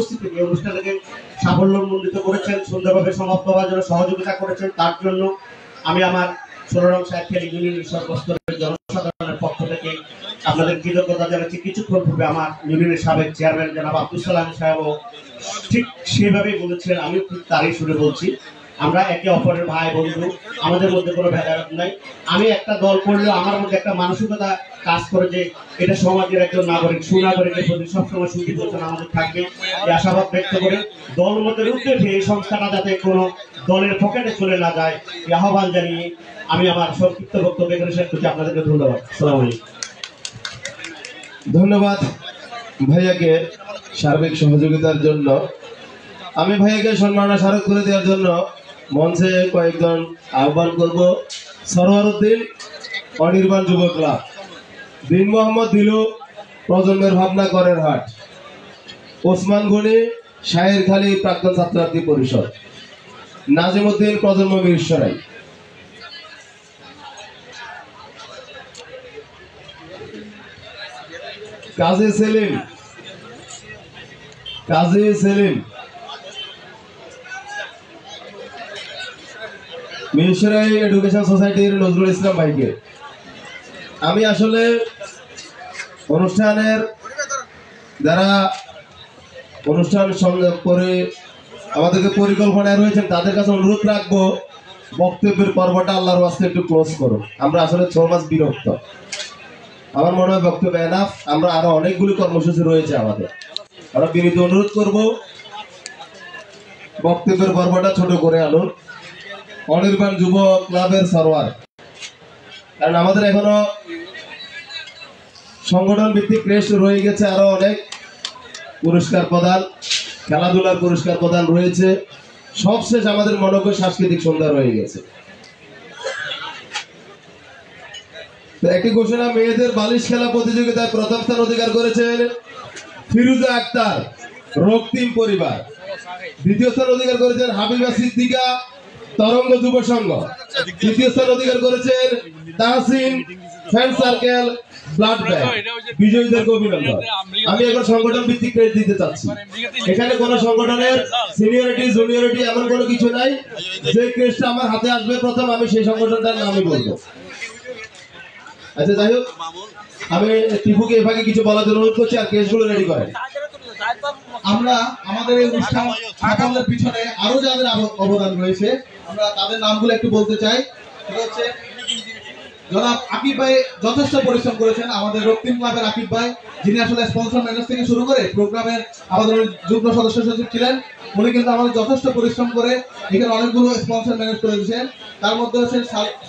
উপস্থিত থেকে অনুষ্ঠানটাকে সাফল্যমণ্ডিত করেছেন, সুন্দরভাবে সমাপ্ত হওয়ার জন্য সহযোগিতা করেছেন, তার জন্য আমি আমার 16 নং সাহেবখালী ইউনিয়নের সর্বস্তরের জনসাধারণের পক্ষ থেকে আপনাদের কৃতজ্ঞতা জানাচ্ছি। কিছুক্ষণ পূর্বে আমার ইউনিয়নের সাবেক চেয়ারম্যান জনাব আব্দুল সালাম সাহেবও ঠিক সেভাবেই বলেছেন, আমিও ঠিক তারই সুরে বলছি। আমরা একে অপরের ভাই বন্ধু, আমাদের মধ্যে কোনো ভেদাভেদ নাই। আমি একটা দল করলেও আমার মধ্যে একটা মানসিকতা কাজ করে যে এটা সমাজের একজন নাগরিক, সুনাগরিকের প্রতি সবসময় সুবিধা আমাদের থাকবে, এই আশাবাদ ব্যক্ত করে দল মতের উদ্দেশ্যে এই সংস্থাটা যাতে কোনো দলের পকেটে চলে না যায় এই আহ্বান জানিয়ে আমি আমার সংক্ষিপ্ত বক্তব্য এখানে শেষ করছি। আপনাদেরকে ধন্যবাদ। আসসালামু আলাইকুম। ধন্যবাদ ভাইয়াকে সার্বিক সহযোগিতার জন্য। আমি ভাইয়াকে সম্মাননা স্মারক করে দেওয়ার জন্য মঞ্চে কয়েকজন আহ্বান করব। সরওয়ার উদ্দিন, অনির্বাণ যুব ক্লাব, দিন মোহাম্মদ দিলু, প্রজন্মের ভাবনা করের হাট, ওসমান গনি, শাহেরখালী প্রাক্তন ছাত্রার্থী পরিষদ, নাজিমউদ্দিন, প্রজন্ম মিরসরাই। কাজী সেলিম, মিরসরাই এডুকেশন সোসাইটির নজরুল ইসলাম ভাইকে। আমি আসলে অনুষ্ঠানের যারা অনুষ্ঠান করে আমাদেরকে পরিকল্পনায় রয়েছেন তাদের কাছে অনুরোধ রাখবো বক্তব্যের পর্বটা আল্লাহর ওয়াস্তে একটু ক্লোজ করুন। আমরা আসলে 6 মাস বিরক্ত, আমার মনে হয় বক্তব্য এনাফ। আমরা আরো অনেকগুলি কর্মসূচি রয়েছে আমাদের। আমরা বিনীত অনুরোধ করব বক্তব্যের পর্বটা ছোট করে আনুন। অনির্বাণ যুব ক্লাবের সরওয়ার, কারণ আমাদের এখনো সংগঠন ভিত্তিক ক্রেস্ট রয়ে গেছে, আরো অনেক পুরস্কার প্রদান, খেলাধুলার পুরস্কার প্রদান রয়েছে। সবশেষ আমাদের মনোজ্ঞ সাংস্কৃতিক সন্ধ্যা রয়ে গেছে। একটি ঘোষণা, মেয়েদের বালিশ খেলা প্রতিযোগিতায় প্রথম স্থান অধিকার করেছেন ফিরুজা আক্তার, রক্তিম পরিবার। দ্বিতীয় স্থান অধিকার করেছেন হাবিবা সিদ্দিকা, তরঙ্গ যুব সংঘ। তৃতীয় স্থান অধিকার করেছেন Tahsin, friend circle, blood bank. বিজয়ীদেরকে অভিনন্দন। আমি এখন সংগঠন ভিত্তিক ক্রেডিট দিতে চাচ্ছি। এখানে কোন সংগঠনের সিনিয়রিটি জুনিয়রিটি এমন কোনো কিছু নাই। যে ক্রেস্টটা আমার হাতে আসবে প্রথম, আমি সেই সংগঠনটার নামই বলবো। আচ্ছা, যাই হোক, আমি টিপুকে এভাবে কিছু বলার জন্য অনুরোধ করছি, আর কেসগুলো রেডি করেন। আমরা আমাদের এই অনুষ্ঠান সাফল্যের পিছনে আরো যাদের অবদান রয়েছে আমরা তাদের নামগুলো একটু বলতে চাই। সেটা হচ্ছে জনাব আকিব ভাই যথেষ্ট পরিশ্রম করেছেন, আমাদের রক্তিম ক্লাবের আকিব ভাই, যিনি আসলে স্পন্সর ম্যানেজ থেকে শুরু করে প্রোগ্রামের আমাদের যুগ্ম সদস্য সচিব ছিলেন। উনি কিন্তু আমাদের যথেষ্ট পরিশ্রম করে এখানে অনেকগুলো স্পন্সর ম্যানেজ করে দিয়েছেন। তার মধ্যে হচ্ছে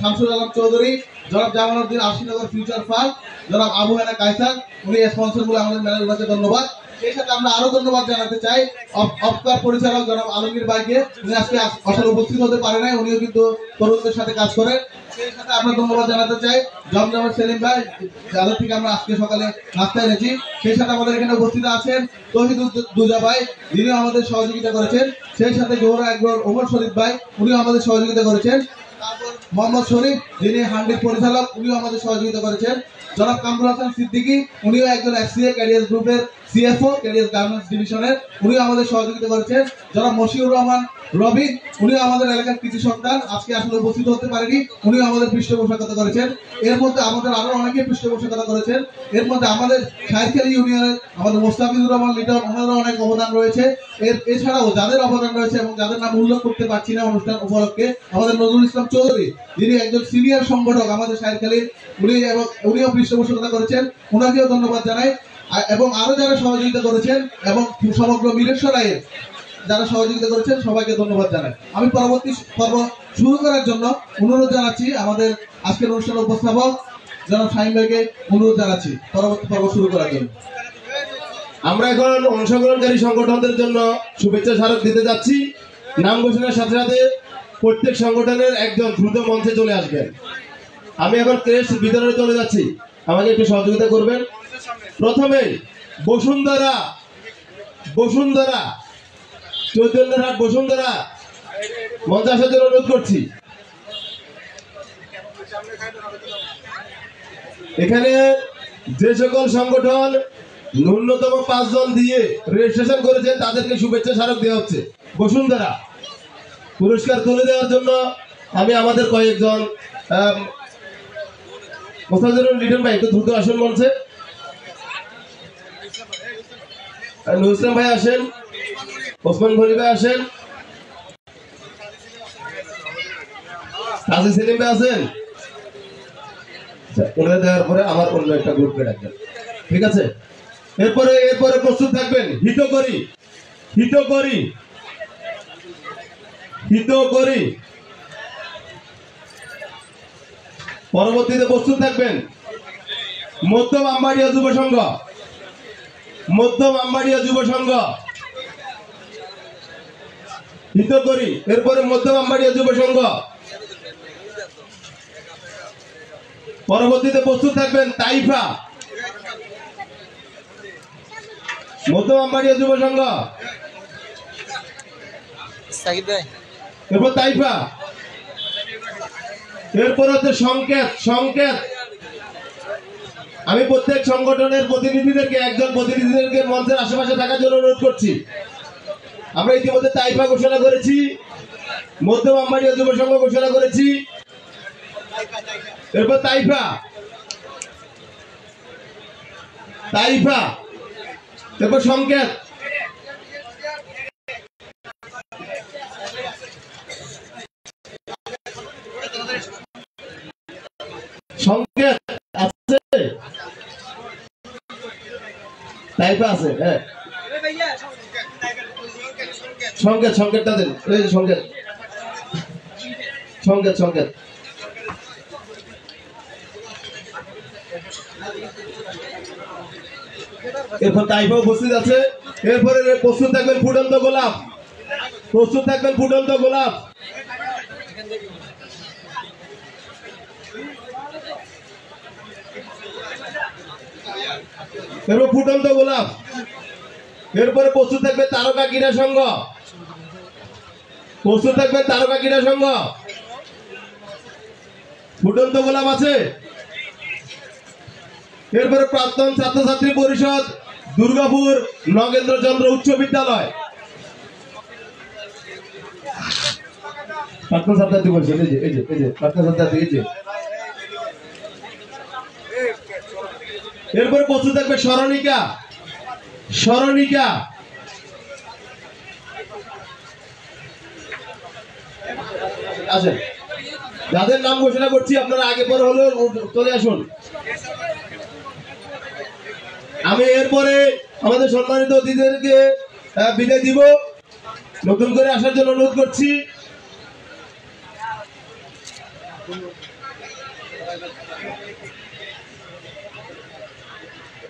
শামসুল আলম চৌধুরী, জনাব জামালউদ্দিন আশিনগর ফিউচার ফান্ড, জনাব আবু হেনা কায়সার, উনি স্পন্সর গুলো আমাদের ম্যানেজ করতে ধন্যবাদ। সেই সাথে আমরা আরো ধন্যবাদ জানাতে চাই অফকার পরিচালক জনাব আলমগীর ভাইকে, উনি আজকে আসলে উপস্থিত হতে পারে নাই, উনিও কিন্তু তরুণদের সাথে কাজ করেন। সেই সাথে আমরা ধন্যবাদ জানাতে চাই জমজমের সেলিম ভাই, যাদের থেকে আমরা আজকে সকালে নাস্তা এনেছি। সেই সাথে আমাদের এখানে উপস্থিত আছেন তৌহিদ দুজা ভাই, যিনিও আমাদের সহযোগিতা করেছেন। সেই সাথে জোহরা একবার ওমর শরীফ ভাই, উনিও আমাদের সহযোগিতা করেছেন। তারপর মোহাম্মদ শরীফ, যিনি হান্ডির পরিচালক, উনিও আমাদের সহযোগিতা করেছেন। জনাব কামরুল হাসান সিদ্দিকী, উনিও একজন এফসিএ ক্যারিয়ার গ্রুপের সিএফও, ক্যারিয়ার গার্মেন্টস ডিভিশনের, উনিও আমাদের সহযোগিতা করেছেন। জনাব মশিউর রহমান রবি, উনিও আমাদের এলাকার কৃষি সন্তান, আজকে আসলে উপস্থিত হতে পারেনি, উনিও আমাদের পৃষ্ঠপোষকতা করেছেন। এর মধ্যে আমাদের আরো অনেকে পৃষ্ঠপোষকতা করেছেন। এর মধ্যে আমাদের শাহেরখালী ইউনিয়নের আমাদের মোস্তাফিজুর রহমান লিটন, ওনারও অনেক অবদান রয়েছে। এছাড়াও যাদের অবদান রয়েছে এবং যাদের নাম উল্লেখ করতে পারছি না অনুষ্ঠান উপলক্ষে, আমাদের নজরুল ইসলাম চৌধুরী, যিনি একজন সিনিয়র সংগঠক আমাদের শাহেরখালীর, উনিও পৃষ্ঠপোষকতা করেছেন, ওনাকেও ধন্যবাদ জানাই। এবং আরো যারা সহযোগিতা করেছেন এবং সমগ্র মিরেশ্বরাইয়ের যারা সহযোগিতা করেছেন সবাইকে ধন্যবাদ জানাই। আমি পরবর্তী পর্ব শুরু করার জন্য অনুরোধ জানাচ্ছি আমাদের আজকের অনুষ্ঠানের উপস্থাপক জনাব শাহিন ভাইকে অনুরোধ জানাচ্ছি পরবর্তী পর্ব শুরু করার জন্য। আমরা এখন অংশগ্রহণকারী সংগঠনদের জন্য শুভেচ্ছা স্মারক দিতে যাচ্ছি। নাম ঘোষণার সাথে সাথে প্রত্যেক সংগঠনের একজন দ্রুত মঞ্চে চলে আসবেন। আমি এখন ক্রেস্ট বিতরণে চলে যাচ্ছি, আমাকে একটু সহযোগিতা করবেন। প্রথমে বসুন্ধরা চৈতন্যহাট বসুন্ধরা মঞ্চে আসার জন্য অনুরোধ করছি। এখানে যে সকল সংগঠন ন্যূনতম 5 জন দিয়ে রেজিস্ট্রেশন করেছেন, তাদেরকে শুভেচ্ছা স্মারক দেওয়া হচ্ছে। বসুন্ধরা পুরস্কার তুলে দেওয়ার জন্য আমি আমাদের কয়েকজন মোস্তাফিজুর লিটন ভাই একটু দ্রুত আসেন মঞ্চে। নুর ইসলাম ভাই আসেন, ওসমান গনি ভাই আসেন, কাজী সেলিম ভাই আছেন। ওনাদের দেওয়ার পরে আমার অন্য একটা গ্রুপকে ডাকবেন, ঠিক আছে? এরপরে প্রস্তুত থাকবেন হিতকরি। পরবর্তীতে প্রস্তুত থাকবেন মধ্যম আমবাড়িয়া যুব সংঘ হিতকরি। এরপরে মধ্যম আমবাড়িয়া যুব সংঘ। পরবর্তীতে প্রস্তুত থাকবেন তাইফা, মধ্যম আমবাড়িয়া যুব সংঘ। এরপর তাইফা, এরপর হচ্ছে সংকেত। আমি প্রত্যেক সংগঠনের প্রতিনিধিদেরকে মঞ্চের আশেপাশে থাকার জন্য অনুরোধ করছি। আমরা ইতিমধ্যে তাইফা ঘোষণা করেছি, মধ্যম আমবাড়িয়া যুব সংঘ ঘোষণা করেছি। এরপর তাইফা, এরপর সংকেত। আছে, তাইফা আছে, হ্যাঁ। সংকেতটা দেন, সংকেত। এরপর তাইফা উপস্থিত আছে। এরপরে প্রস্তুত থাকবেন ফুটন্ত গোলাপ। এরপর ফুটন্ত গোলাপ। এরপরে প্রস্তুত থাকবে তারকা ক্রীড়া সংঘ। ফুটন্ত গোলাপ আছে। এরপরে প্রাক্তন ছাত্রছাত্রী পরিষদ দুর্গাপুর নগেন্দ্রচন্দ্র উচ্চ বিদ্যালয়। প্রাক্তন ছাত্রছাত্রী পরিষদ, এই যে প্রাক্তন ছাত্রছাত্রী, এই যে। এরপরে প্রস্তুত থাকবে স্মরণিকা। আসেন, যাদের নাম ঘোষণা করছি আপনারা আগে পরে হলেও চলে আসুন। আমি এরপরে আমাদের সম্মানিত অতিথিদেরকে বিদায় দিব, নতুন করে আসার জন্য অনুরোধ করছি।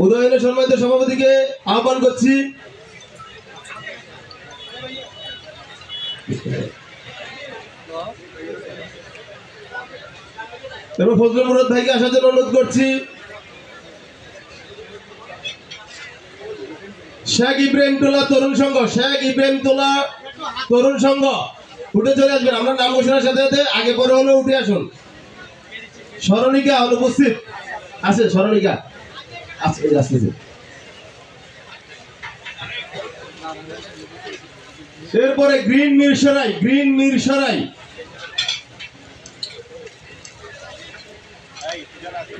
উদয়নের সম্মানিত সভাপতিকে আহ্বান করছি। এবং ফজলুল মুরাদ ভাইকে আসার জন্য অনুরোধ করছি। শেখ ইব্রাহিম তোলা তরুণ সংঘ উঠে চলে আসবেন। আমরা নাম ঘোষণার সাথে সাথে আগে পরে হলে উঠে আসুন। স্মরণিকা অনুপস্থিত আছে, স্মরণিকা আসতেছে। এরপরে গ্রিন মিরসরাই।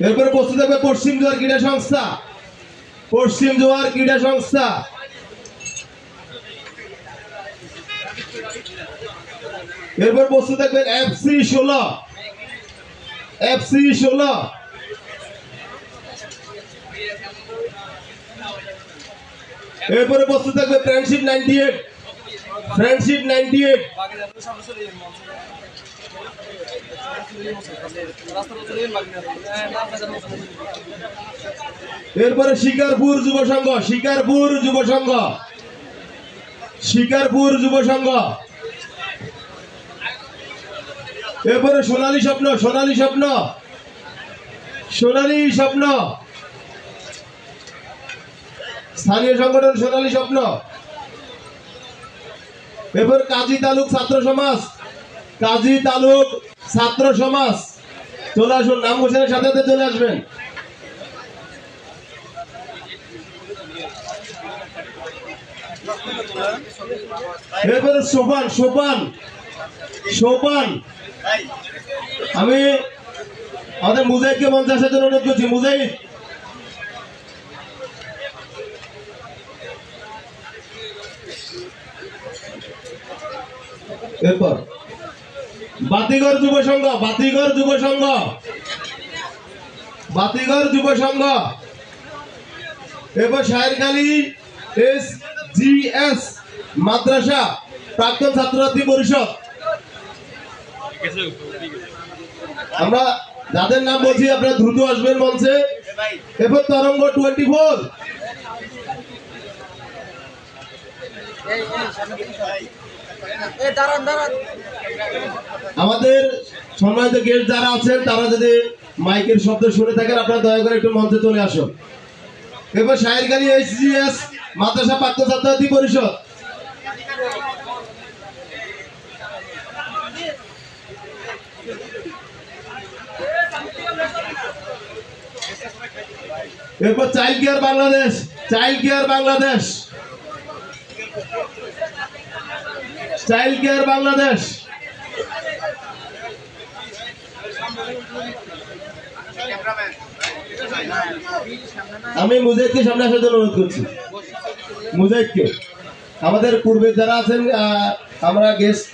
এরপরে প্রস্তুত হবে পশ্চিম জোয়ার ক্রীড়া সংস্থা। এরপর প্রস্তুত থাকবেন FC 16। এরপরে প্রস্তুত থাকবে ফ্রেন্ডশিপ 98। এরপরে শিকারপুর যুব সংঘ। এরপরে সোনালী স্বপ্ন। স্থানীয় সংগঠন সোনালী স্বপ্ন। এরপর কাজী তালুক ছাত্র সমাজ। চলে আসুন, নাম ঘোষণার সাথে সাথে চলে আসবেন। এরপরে সোপান সোপান সোপান আমি আমাদের মুজাহিদকে মঞ্চে আসার জন্য অনুরোধ করছি। মুজাহিদ এরপর বাতিঘর যুব সংঘ বাতিঘর যুব সংঘ বাতিঘর যুব সংঘ এরপর শাহেরখালী SGS মাদ্রাসা প্রাক্তন ছাত্রছাত্রী পরিষদ। আমরা যাদের নাম বলছি আপনারা দ্রুত আসবেন মঞ্চে। এরপর তরঙ্গ 24 আমাদের সম্মানিত গেস্ট যারা আছেন তারা যদি মাইকের শব্দ শুনে থাকেন আপনারা দয়া করে একটু মঞ্চে চলে আসুন। এরপর শাহেরখালী SGS মাদ্রাসা প্রাক্তন ছাত্রছাত্রী পরিষদ। এরপর child care Bangladesh child care Bangladesh child care Bangladesh. আমি মুজাহিদকে সামনে আসার জন্য অনুরোধ করছি। মুজাহিদকে আমাদের পূর্বে যারা আছেন আমরা গেস্ট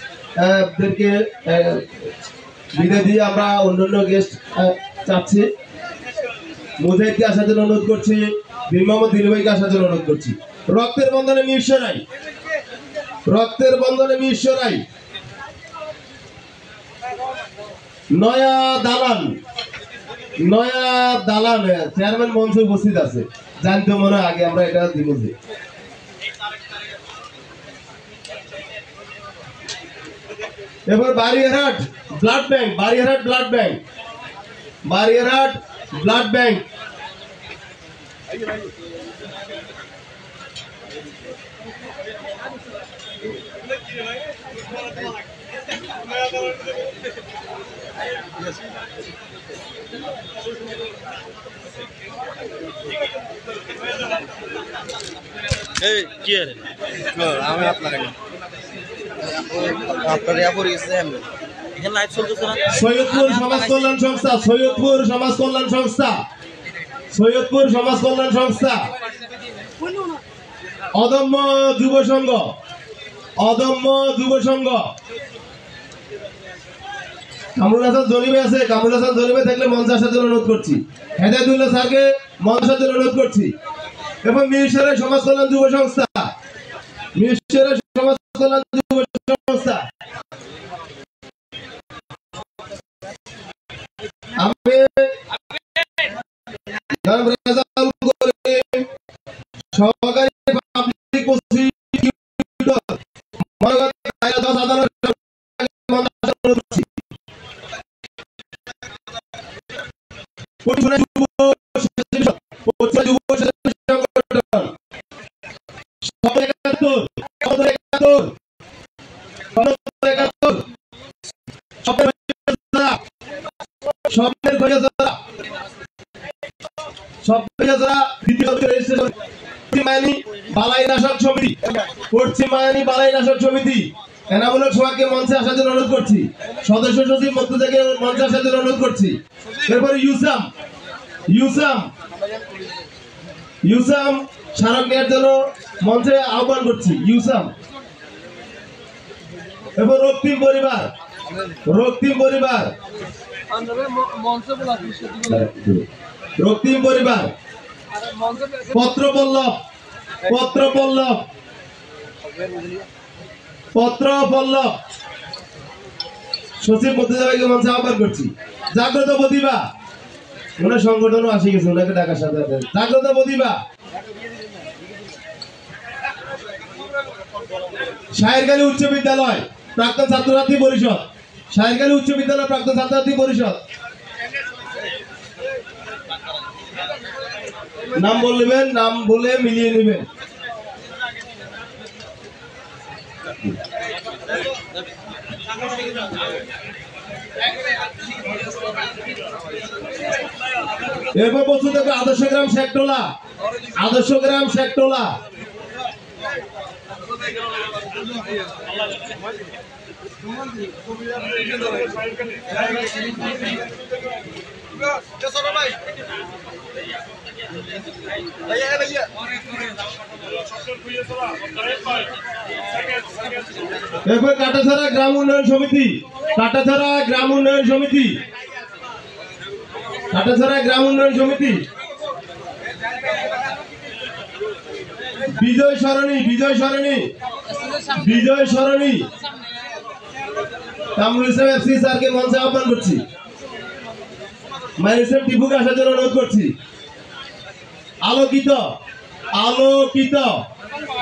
দেরকে বিদায় দিয়ে আমরা অন্যান্য গেস্ট চাচ্ছি। মুজাহিদকে আসার জন্য অনুরোধ করছি। বীর মোহাম্মদ দিলভাইকে আসার জন্য অনুরোধ করছি। রক্তের বন্ধনে মিরসরাই রক্তের বন্ধনে মিরসরাই নয়া দালান চেয়ারম্যান মঞ্চে উপস্থিত আছে জানতে মনে আগে আমরা এটা দিব যে এবার Bariarhat blood bank Bariarhat blood bank Bariarhat blood bank Syedpur সমাজ কল্যাণ সংস্থা সৈয়দপুর সমাজ কল্যাণ সংস্থা সৈয়দপুর সমাজ কল্যাণ সংস্থা অদম্য যুব সংঘ অদম্য যুব সংঘ। কামরুল হাসান জলিমে আছে কামরুল হাসান জলিমে থাকলে মঞ্চে আসার জন্য অনুরোধ করছি। হেদায়েতুল্লাহ স্যারকে মঞ্চে আসার জন্য অনুরোধ করছি। এবং মিরসরাই সমাজ কল্যাণ যুব সংস্থা মিরসরাই সমাজ কল্যাণ যুব সংস্থা। আমি সহকারী পাবলিক প্রসিকিউটর সমিতি এনামূলক সভাকে মঞ্চে আসার জন্য অনুরোধ করছি। সদস্য সচিব মর্তুজাকে মঞ্চে আসার জন্য অনুরোধ করছি। এরপরে ইউসাম স্মারক নেওয়ার জন্য মঞ্চে আহ্বান করছি। ইউসাম এরপর রক্তিম পরিবার রক্তিম পরিবার পত্রপল্লব সচিব মর্তুজাকে মঞ্চে আহ্বান করছি। জাগ্রত প্রতিভা ওনার সংগঠনও আসে গেছে ওনাকে ডাকার সাথে জাগ্রত প্রতিভা। শাহেরখালী উচ্চ বিদ্যালয় প্রাক্তন ছাত্রছাত্রী পরিষদ শাহেরখালী উচ্চ বিদ্যালয় প্রাক্তন ছাত্রছাত্রী পরিষদ। নাম বলবেন নাম বলে মিলিয়ে নেবেন। এরপর বস্তু দেখবে আদর্শগ্রাম শেখটোলা এরপর কাটাছড়া গ্রাম উন্নয়ন সমিতি, কাটাছড়া গ্রাম উন্নয়ন সমিতি, কাটাছড়া গ্রাম উন্নয়ন সমিতি, বিজয় সরণি, বিজয় সরণি, বিজয় সরণি কামরুল ইসলাম এফসি স্যারকে মঞ্চে আহ্বান করছি। মাইনুল ইসলাম টিপুকে আসার জন্য অনুরোধ করছি। আলোকিত, আলোকিত,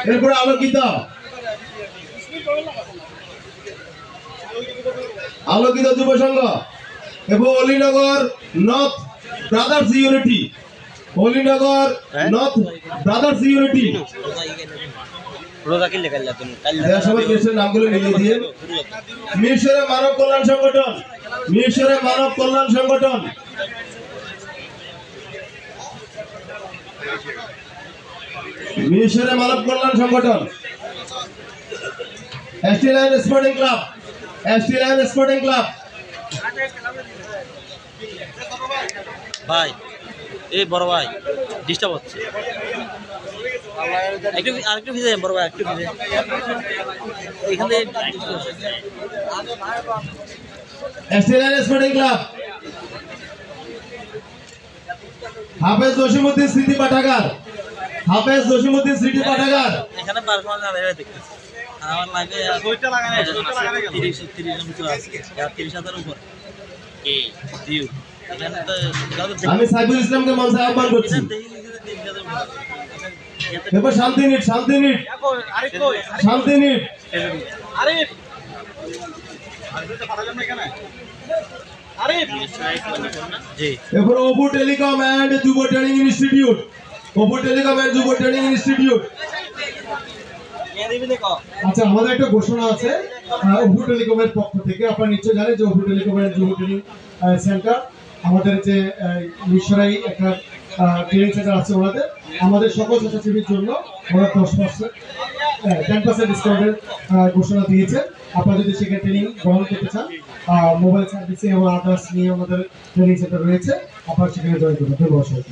এরপরে আলোকিত, আলোকিত যুব সংঘ এবং Olinagar north brothers unity, Olinagar north brothers unity. নামগুলো মিলিয়ে দিয়ে মিরসরে মানব কল্যাণ সংগঠন, মিরসরে মানব কল্যাণ সংগঠন, মিরসরে মানব কল্যাণ সংগঠন, ST line sporting club, ST line sporting club. ভাই এই বড় ভাই ডিস্টার্ব হচ্ছে, আরেকটু ভিজে বড় ভাই, একটু ভিজে এখান থেকে। এসটি লাইন স্পোর্টিং ক্লাব, হাফেজ জসিমউদ্দিন স্মৃতি পাঠাগার, হাফেজ জসিমউদ্দিন স্মৃতি পাঠাগার। এখানে 12 মাস আগে দেখতেছি আমার লাগে 30,000 উপর কি দিউ। আমি সাইফুল ইসলামকে মঞ্চে আহ্বান করছি। এরপর শান্তিনীট, শান্তিনীট, শান্তিনীট, এরপর ওপো টেলিকম এন্ড যুব ট্রেনিং ইনস্টিটিউট, ওপো টেলিকম এন্ড যুব ট্রেনিং ইনস্টিটিউট। আচ্ছা, আমাদের একটা ঘোষণা আছে ওপো টেলিকমের পক্ষ থেকে। আপনারা নিশ্চয়ই জানেন যে ওপো টেলিকমের যুব ট্রেনিং সেন্টার, আমাদের যে মিরসরাই একটা ট্রেনিং সেন্টার আছে ওনাদের, আমাদের সকল ছাত্রছাত্রীদের জন্য ওরা 10% ডিসকাউন্টের ঘোষণা দিয়েছে। আপনারা যদি সেখানে ট্রেনিং গ্রহণ করতে চান, মোবাইল সার্ভিসিং এবং আদার্স নিয়ে আমাদের ট্রেনিং সেন্টার রয়েছে, আপনারা সেখানে জয়েন করতে পারবেন।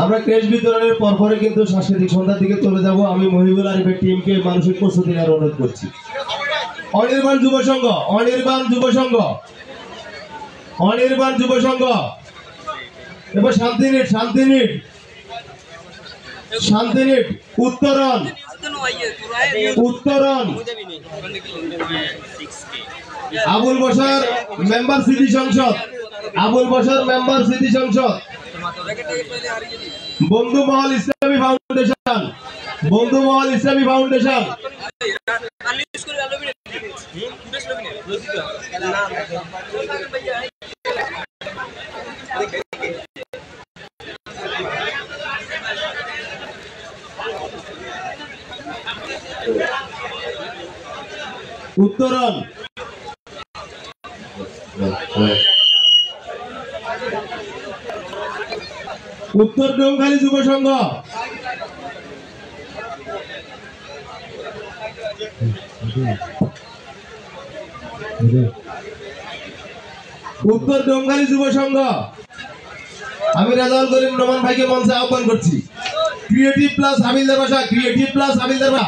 আমরা ক্রেশ বিতরণের পরপরে কিন্তু সাংস্কৃতিক সন্ধ্যার দিকে চলে যাব। আমি মহিবুল আরিফের টিমকে মানসিক প্রস্তুতি নেওয়ার অনুরোধ করছি। অনির্বাণ যুব সংঘ, অনির্বাণ যুব সংঘ, অনির্বাণ যুব সংঘ, এবার শান্তিনীট, শান্তিনীট, শান্তিনীট, উত্তরণ, উত্তরণ, আবুল বশর মেম্বার সিটি সংসদ, আবুল বশর মেম্বার সিটি সংসদ, বন্ধু মহল ইসলামী ফাউন্ডেশন, বন্ধু মহল ইসলামী ফাউন্ডেশন, উত্তরণ, উত্তর ডোমখালী যুব সংঘ, উত্তর ডোমখালী যুব সংঘ। আমি রাজাউল করিম নোমান ভাইকে মঞ্চে আহ্বান করছি। ক্রিয়েটিভ প্লাস হাবিলদার ভাষা, ক্রিয়েটিভ প্লাস হাবিলদার ভাষা,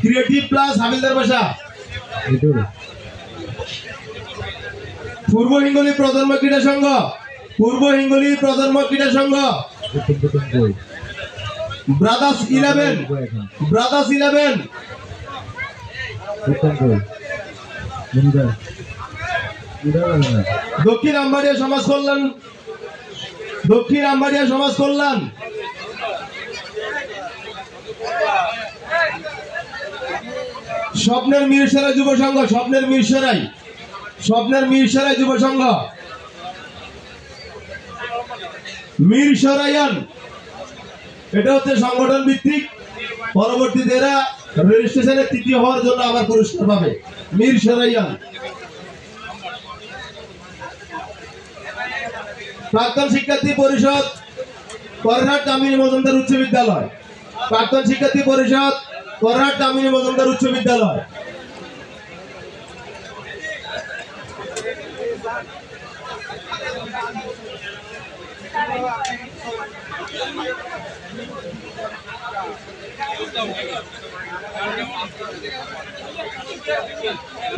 ক্রিয়েটিভ প্লাস হাবিলদার ভাষা। পূর্ব হিঙ্গলি প্রজন্ম ক্রীড়া সংঘ, পূর্ব হিঙ্গলি প্রজন্ম ক্রীড়া সংঘ, ব্রাদার্স 11, ব্রাদার্স 11, দক্ষিণ আমবাড়িয়া সমাজ কল্যাণ, দক্ষিণ আমবাড়িয়া সমাজ কল্যাণ, স্বপ্নের মিরসরাই যুব সংঘ, স্বপ্নের মিরসরাই, স্বপ্নের মিরসরাই যুব সংঘ, মিরসরাইয়ান। এটা হচ্ছে সংগঠন ভিত্তিক, পরবর্তীতে এরা রেজিস্ট্রেশনে তৃতীয় হওয়ার জন্য আবার পুরস্কার পাবে। মিরসরাইয়ান। প্রাক্তন শিক্ষার্থী পরিষদ, করহাট কামিনী মজুমদার উচ্চ বিদ্যালয়, প্রাক্তন শিক্ষার্থী পরিষদ করহাট দামিনী মজুমদার উচ্চ বিদ্যালয়।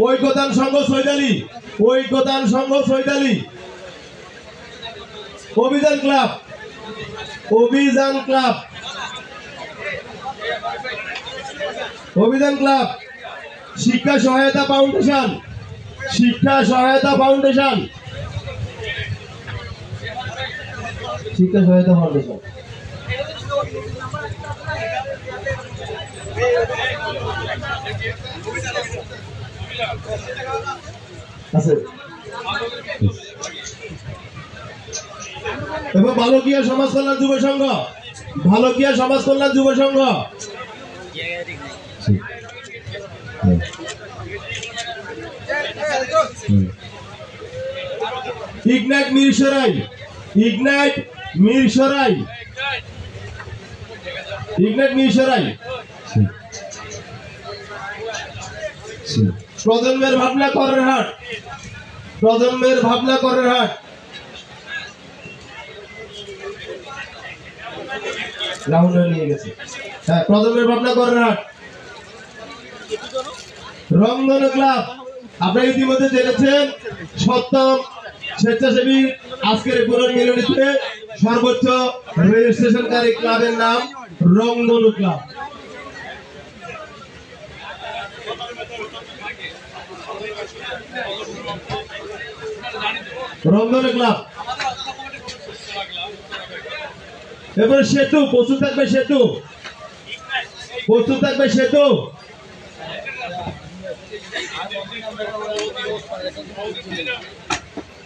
ঐক্যতান সংঘ সৈদালি, ঐক্যতান সংঘ সৈদালি। অভিযান ক্লাব, অভিযান ক্লাব, অভিযান ক্লাব। শিক্ষা সহায়তা ফাউন্ডেশন, শিক্ষা সহায়তা ফাউন্ডেশন, শিক্ষা সহায়তা ফাউন্ডেশন। আছে এবং বালকিয়া সমাজ কল্যাণ যুব সংঘ, বালকিয়া সমাজ কল্যাণ যুব সংঘ। Ignite Mirsarai, ignite Mirsarai, ignite Mirsarai. প্রজন্মের ভাবনা করের হাট, প্রজন্মের ভাবনা করের হাট। রাহুল নিয়ে গেছে। হ্যাঁ, প্রজন্মের ভাবনা করের হাট। রংধনু ক্লাব, আপনারা ইতিমধ্যে জেনেছেন সপ্তম স্বেচ্ছাসেবী আজকের পুনর্মিলনীতে সর্বোচ্চ রেজিস্ট্রেশনকারী ক্লাবের নাম রংধনু ক্লাব। রংধনু ক্লাব। এবার সেতু, প্রস্তুত থাকবে সেতু, প্রস্তুত থাকবে সেতু।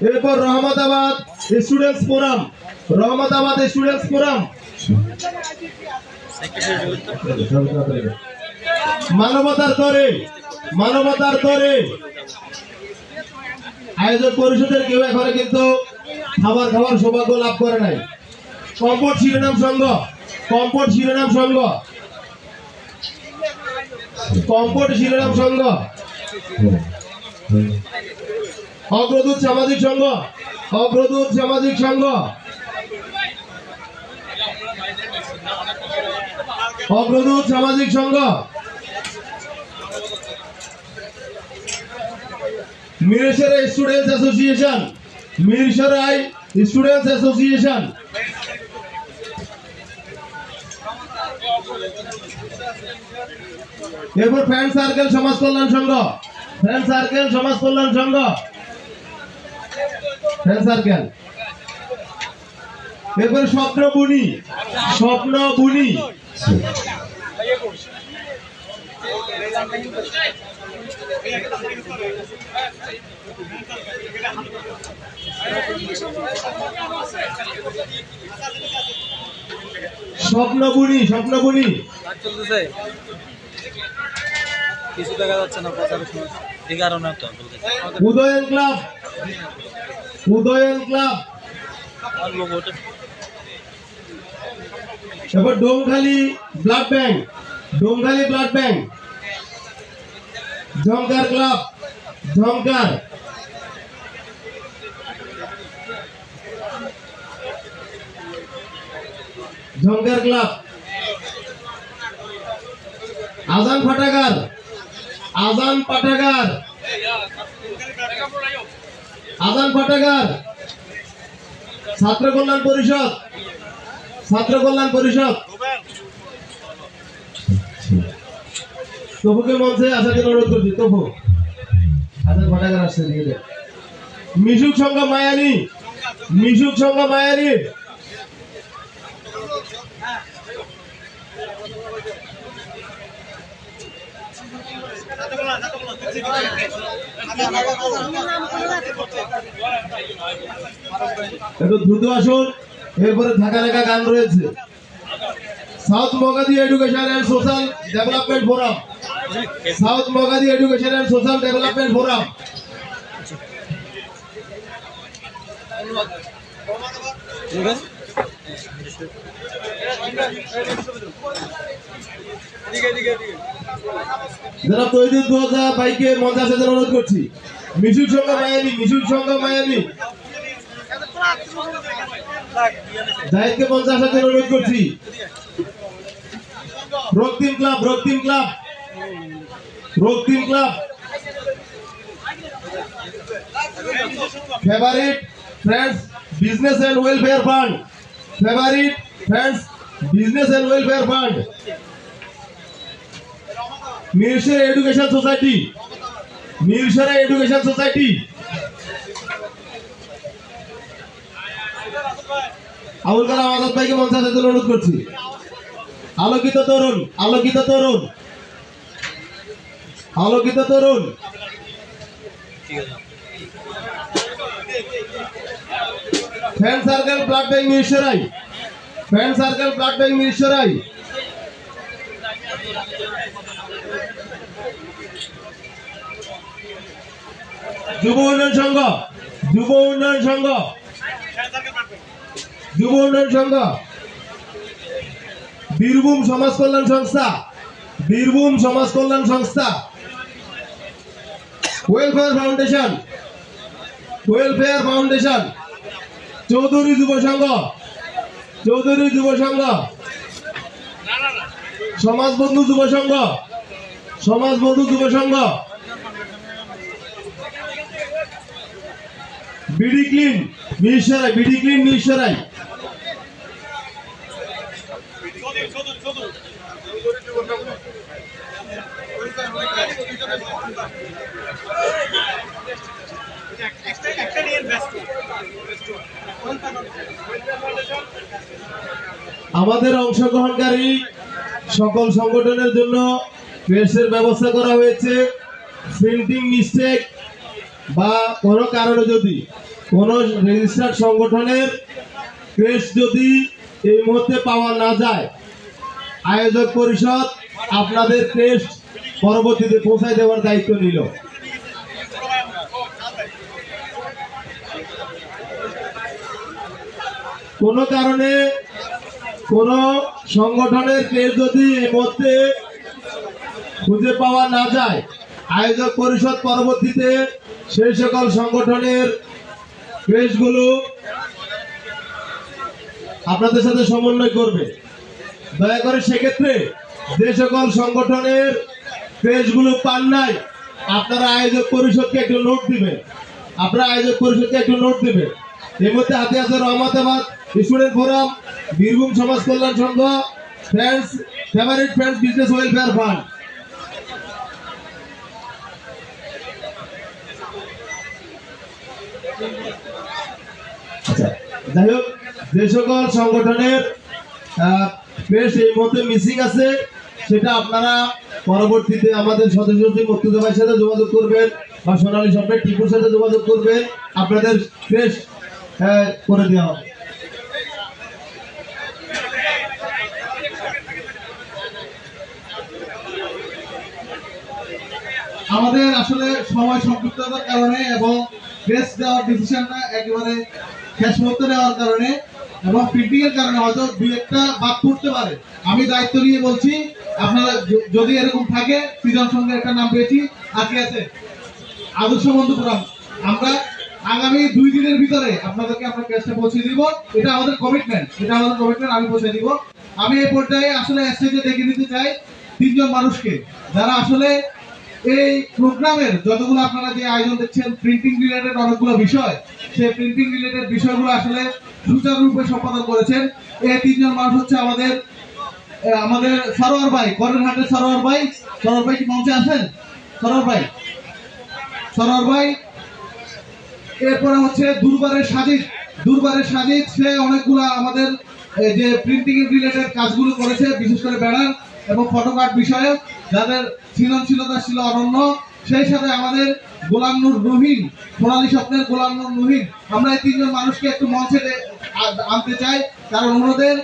এরপর Rahmatabad students forum, Rahmatabad students forum. মানবতার তরে, মানবতার তরে। আয়োজক পরিষদের কেউ এখনো কিন্তু খাবার খাওয়ার সৌভাগ্য লাভ করে নাই। কম্পোর্ট শিরোনাম সংঘ, কম্পোর্ট শিরোনাম সংঘ, কম্পোর্ট শিরোনাম সংঘ। অগ্রদূত সামাজিক সংঘ, অগ্রদূত সামাজিক সংঘ, অগ্রদূত সামাজিক সংঘ। Mirsarai students association, Mirsarai students association. এরপর ফ্রেন্ড সার্কেল সমাজ কল্যাণ সংঘ, ফ্রেন্ড সার্কেল সমাজ কল্যাণ সংঘ, ফ্রেন্ড সার্কেল। এরপর স্বপ্ন বুনি, স্বপ্ন বুনি। স্বপ্ন বুনি, স্বপ্ন বুনি। কিছু দেখা যাচ্ছে না, এই কারণে তো উদয়ন ক্লাব, উদয়ন ক্লাব। এবার Domkhali blood bank, Domkhali blood bank. Jhankar club, Jhankar. Jhankar club. Azan পাঠাগার, আজান পাঠাগার, আজান পাঠাগার। ছাত্র কল্যাণ পরিষদ, ছাত্র কল্যাণ পরিষদ। তবুকে মঞ্চে আসার জন্য অনুরোধ করছি। তবু আজান পাঠাগার আসছে দিয়ে দেয়। মিশুক সংঘ মায়ানি, মিশুক সংঘ মায়ানি। একটু দ্রুত আসুন, এরপরে ঢাকা লেখা গান রয়েছে। South Magadi education and social development forum, south Magadi education and social development forum. যারা তৈরি দোজা ভাইকে মঞ্চে আসার জন্য অনুরোধ করছি। মিশুক সংঘ মায়ানি, মিশুক সংঘ মায়ানি জাহিদকে মঞ্চে আসার জন্য অনুরোধ করছি। Raktim club, Raktim club, Raktim club, favourite friends business and welfare fund, favourite friends business and welfare fund, Mirsarai education society, Mirsarai education society, Abul Kalam Azad ভাইকে মঞ্চে আসার জন্য অনুরোধ করছি। আলোকিত তরুণ, আলোকিত তরুণ, আলোকিত তরুণ, friend circle blood bank Mirsarai, friend circle blood bank Mirsarai, যুব উন্নয়ন সংঘ, যুব উন্নয়ন সংঘ, যুব উন্নয়ন সংঘ, বীরভূম সমাজ কল্যাণ সংস্থা, বীরভূম সমাজ কল্যাণ সংস্থা, welfare foundation, welfare foundation, Chowdhury যুব সংঘ, চৌধুরী যুব সংঘ, সমাজ বন্ধু যুব সংঘ, সমাজ বন্ধু যুব সংঘ, BD clean Mirsarai, BD clean Mirsarai, আমাদের অংশগ্রহণকারী সকল সংগঠনের জন্য প্রেসের ব্যবস্থা করা হয়েছে। প্রিন্টিং মিস্টেক বা কোনো কারণে যদি কোনো রেজিস্টার্ড সংগঠনের প্রেস যদি এই মুহূর্তে পাওয়া না যায়, আয়োজক পরিষদ আপনাদের প্রেস পরবর্তীতে পৌঁছায় দেওয়ার দায়িত্ব নিল। কোনো কারণে কোন সংগঠনের প্রেস যদি এই মুহূর্তে খুঁজে পাওয়া না যায়, আয়োজক পরিষদ পরবর্তীতে সেই সকল সংগঠনের প্রেসগুলো আপনাদের সাথে সমন্বয় করবে। দয়া করে সেক্ষেত্রে যে সকল সংগঠনের প্রেসগুলো পান নাই, আপনারা আয়োজক পরিষদকে একটু নোট দিবেন, আপনারা আয়োজক পরিষদকে একটু নোট দিবেন। এর মধ্যে হাতে আছে রহমতাবাদ স্টুডেন্ট ফোরাম, বীরভূম সমাজ কল্যাণ সংঘ, friends favourite friends business welfare fund. আচ্ছা, যাই হোক, যে সকল সংগঠনের প্রেস এই মুহূর্তে মিসিং আছে, সেটা আপনারা পরবর্তীতে আমাদের সদস্য মুক্তিযোদ্ধা ভাইয়ের সাথে যোগাযোগ করবেন বা সোনালী স্বপ্নের টিপুর সাথে যোগাযোগ করবেন, আপনাদের প্রেস করে দেওয়া হবে। আমাদের আসলে সময় সংক্ষিপ্ততার কারণে এবং প্রেস দেওয়ার ডিসিশনটা একেবারে শেষ মুহূর্তে নেওয়ার কারণে এবং প্রিন্টিং এর কারণে হয়তো দুই একটা বাদ পড়তে পারে। আমি দায়িত্ব নিয়ে বলছি, আপনারা যদি এরকম থাকে, সৃজন সঙ্গে একটা নাম পেয়েছি, আর কি আছে আদর্শ বন্ধু ফোরাম, আমরা আগামী 2 দিনের ভিতরে আপনাদেরকে আমরা কেসটা পৌঁছে দিব। এটা আমাদের কমিটমেন্ট, এটা আমাদের কমিটমেন্ট, আমি পৌঁছে দিব। আমি এই পর্যায়ে আসলে স্টেজে ডেকে নিতে চাই 3 জন মানুষকে, যারা আসলে এই প্রোগ্রামের যতগুলো আপনারা যে আয়োজন দেখছেন, প্রিন্টিং রিলেটেড অনেকগুলো বিষয়, সেই প্রিন্টিং রিলেটেড বিষয়গুলো আসলে সুচারুরূপে সম্পাদন করেছেন। এই 3 জন মানুষ হচ্ছে আমাদের সরোয়ার ভাই, করেরহাটের সরোয়ার ভাই। সরোয়ার ভাই কি মঞ্চে আছেন? সরোয়ার ভাই, সরোয়ার ভাই। এরপরে হচ্ছে দুর্বারের সাজিদ, দুর্বারের সাজিদ, সে অনেকগুলো আমাদের যে প্রিন্টিং এর রিলেটেড কাজগুলো করেছে, বিশেষ করে ব্যানার এবং ফটোকার্ড বিষয়ে যাদের সৃজনশীলতা ছিল অনন্য। সেই সাথে আমাদের গোলাম নূর রহিম, সোনালী স্বপ্নের গোলাম নূর রহিম। আমরা এই 3 জন মানুষকে একটু মঞ্চে আনতে চাই, কারণ ওনাদের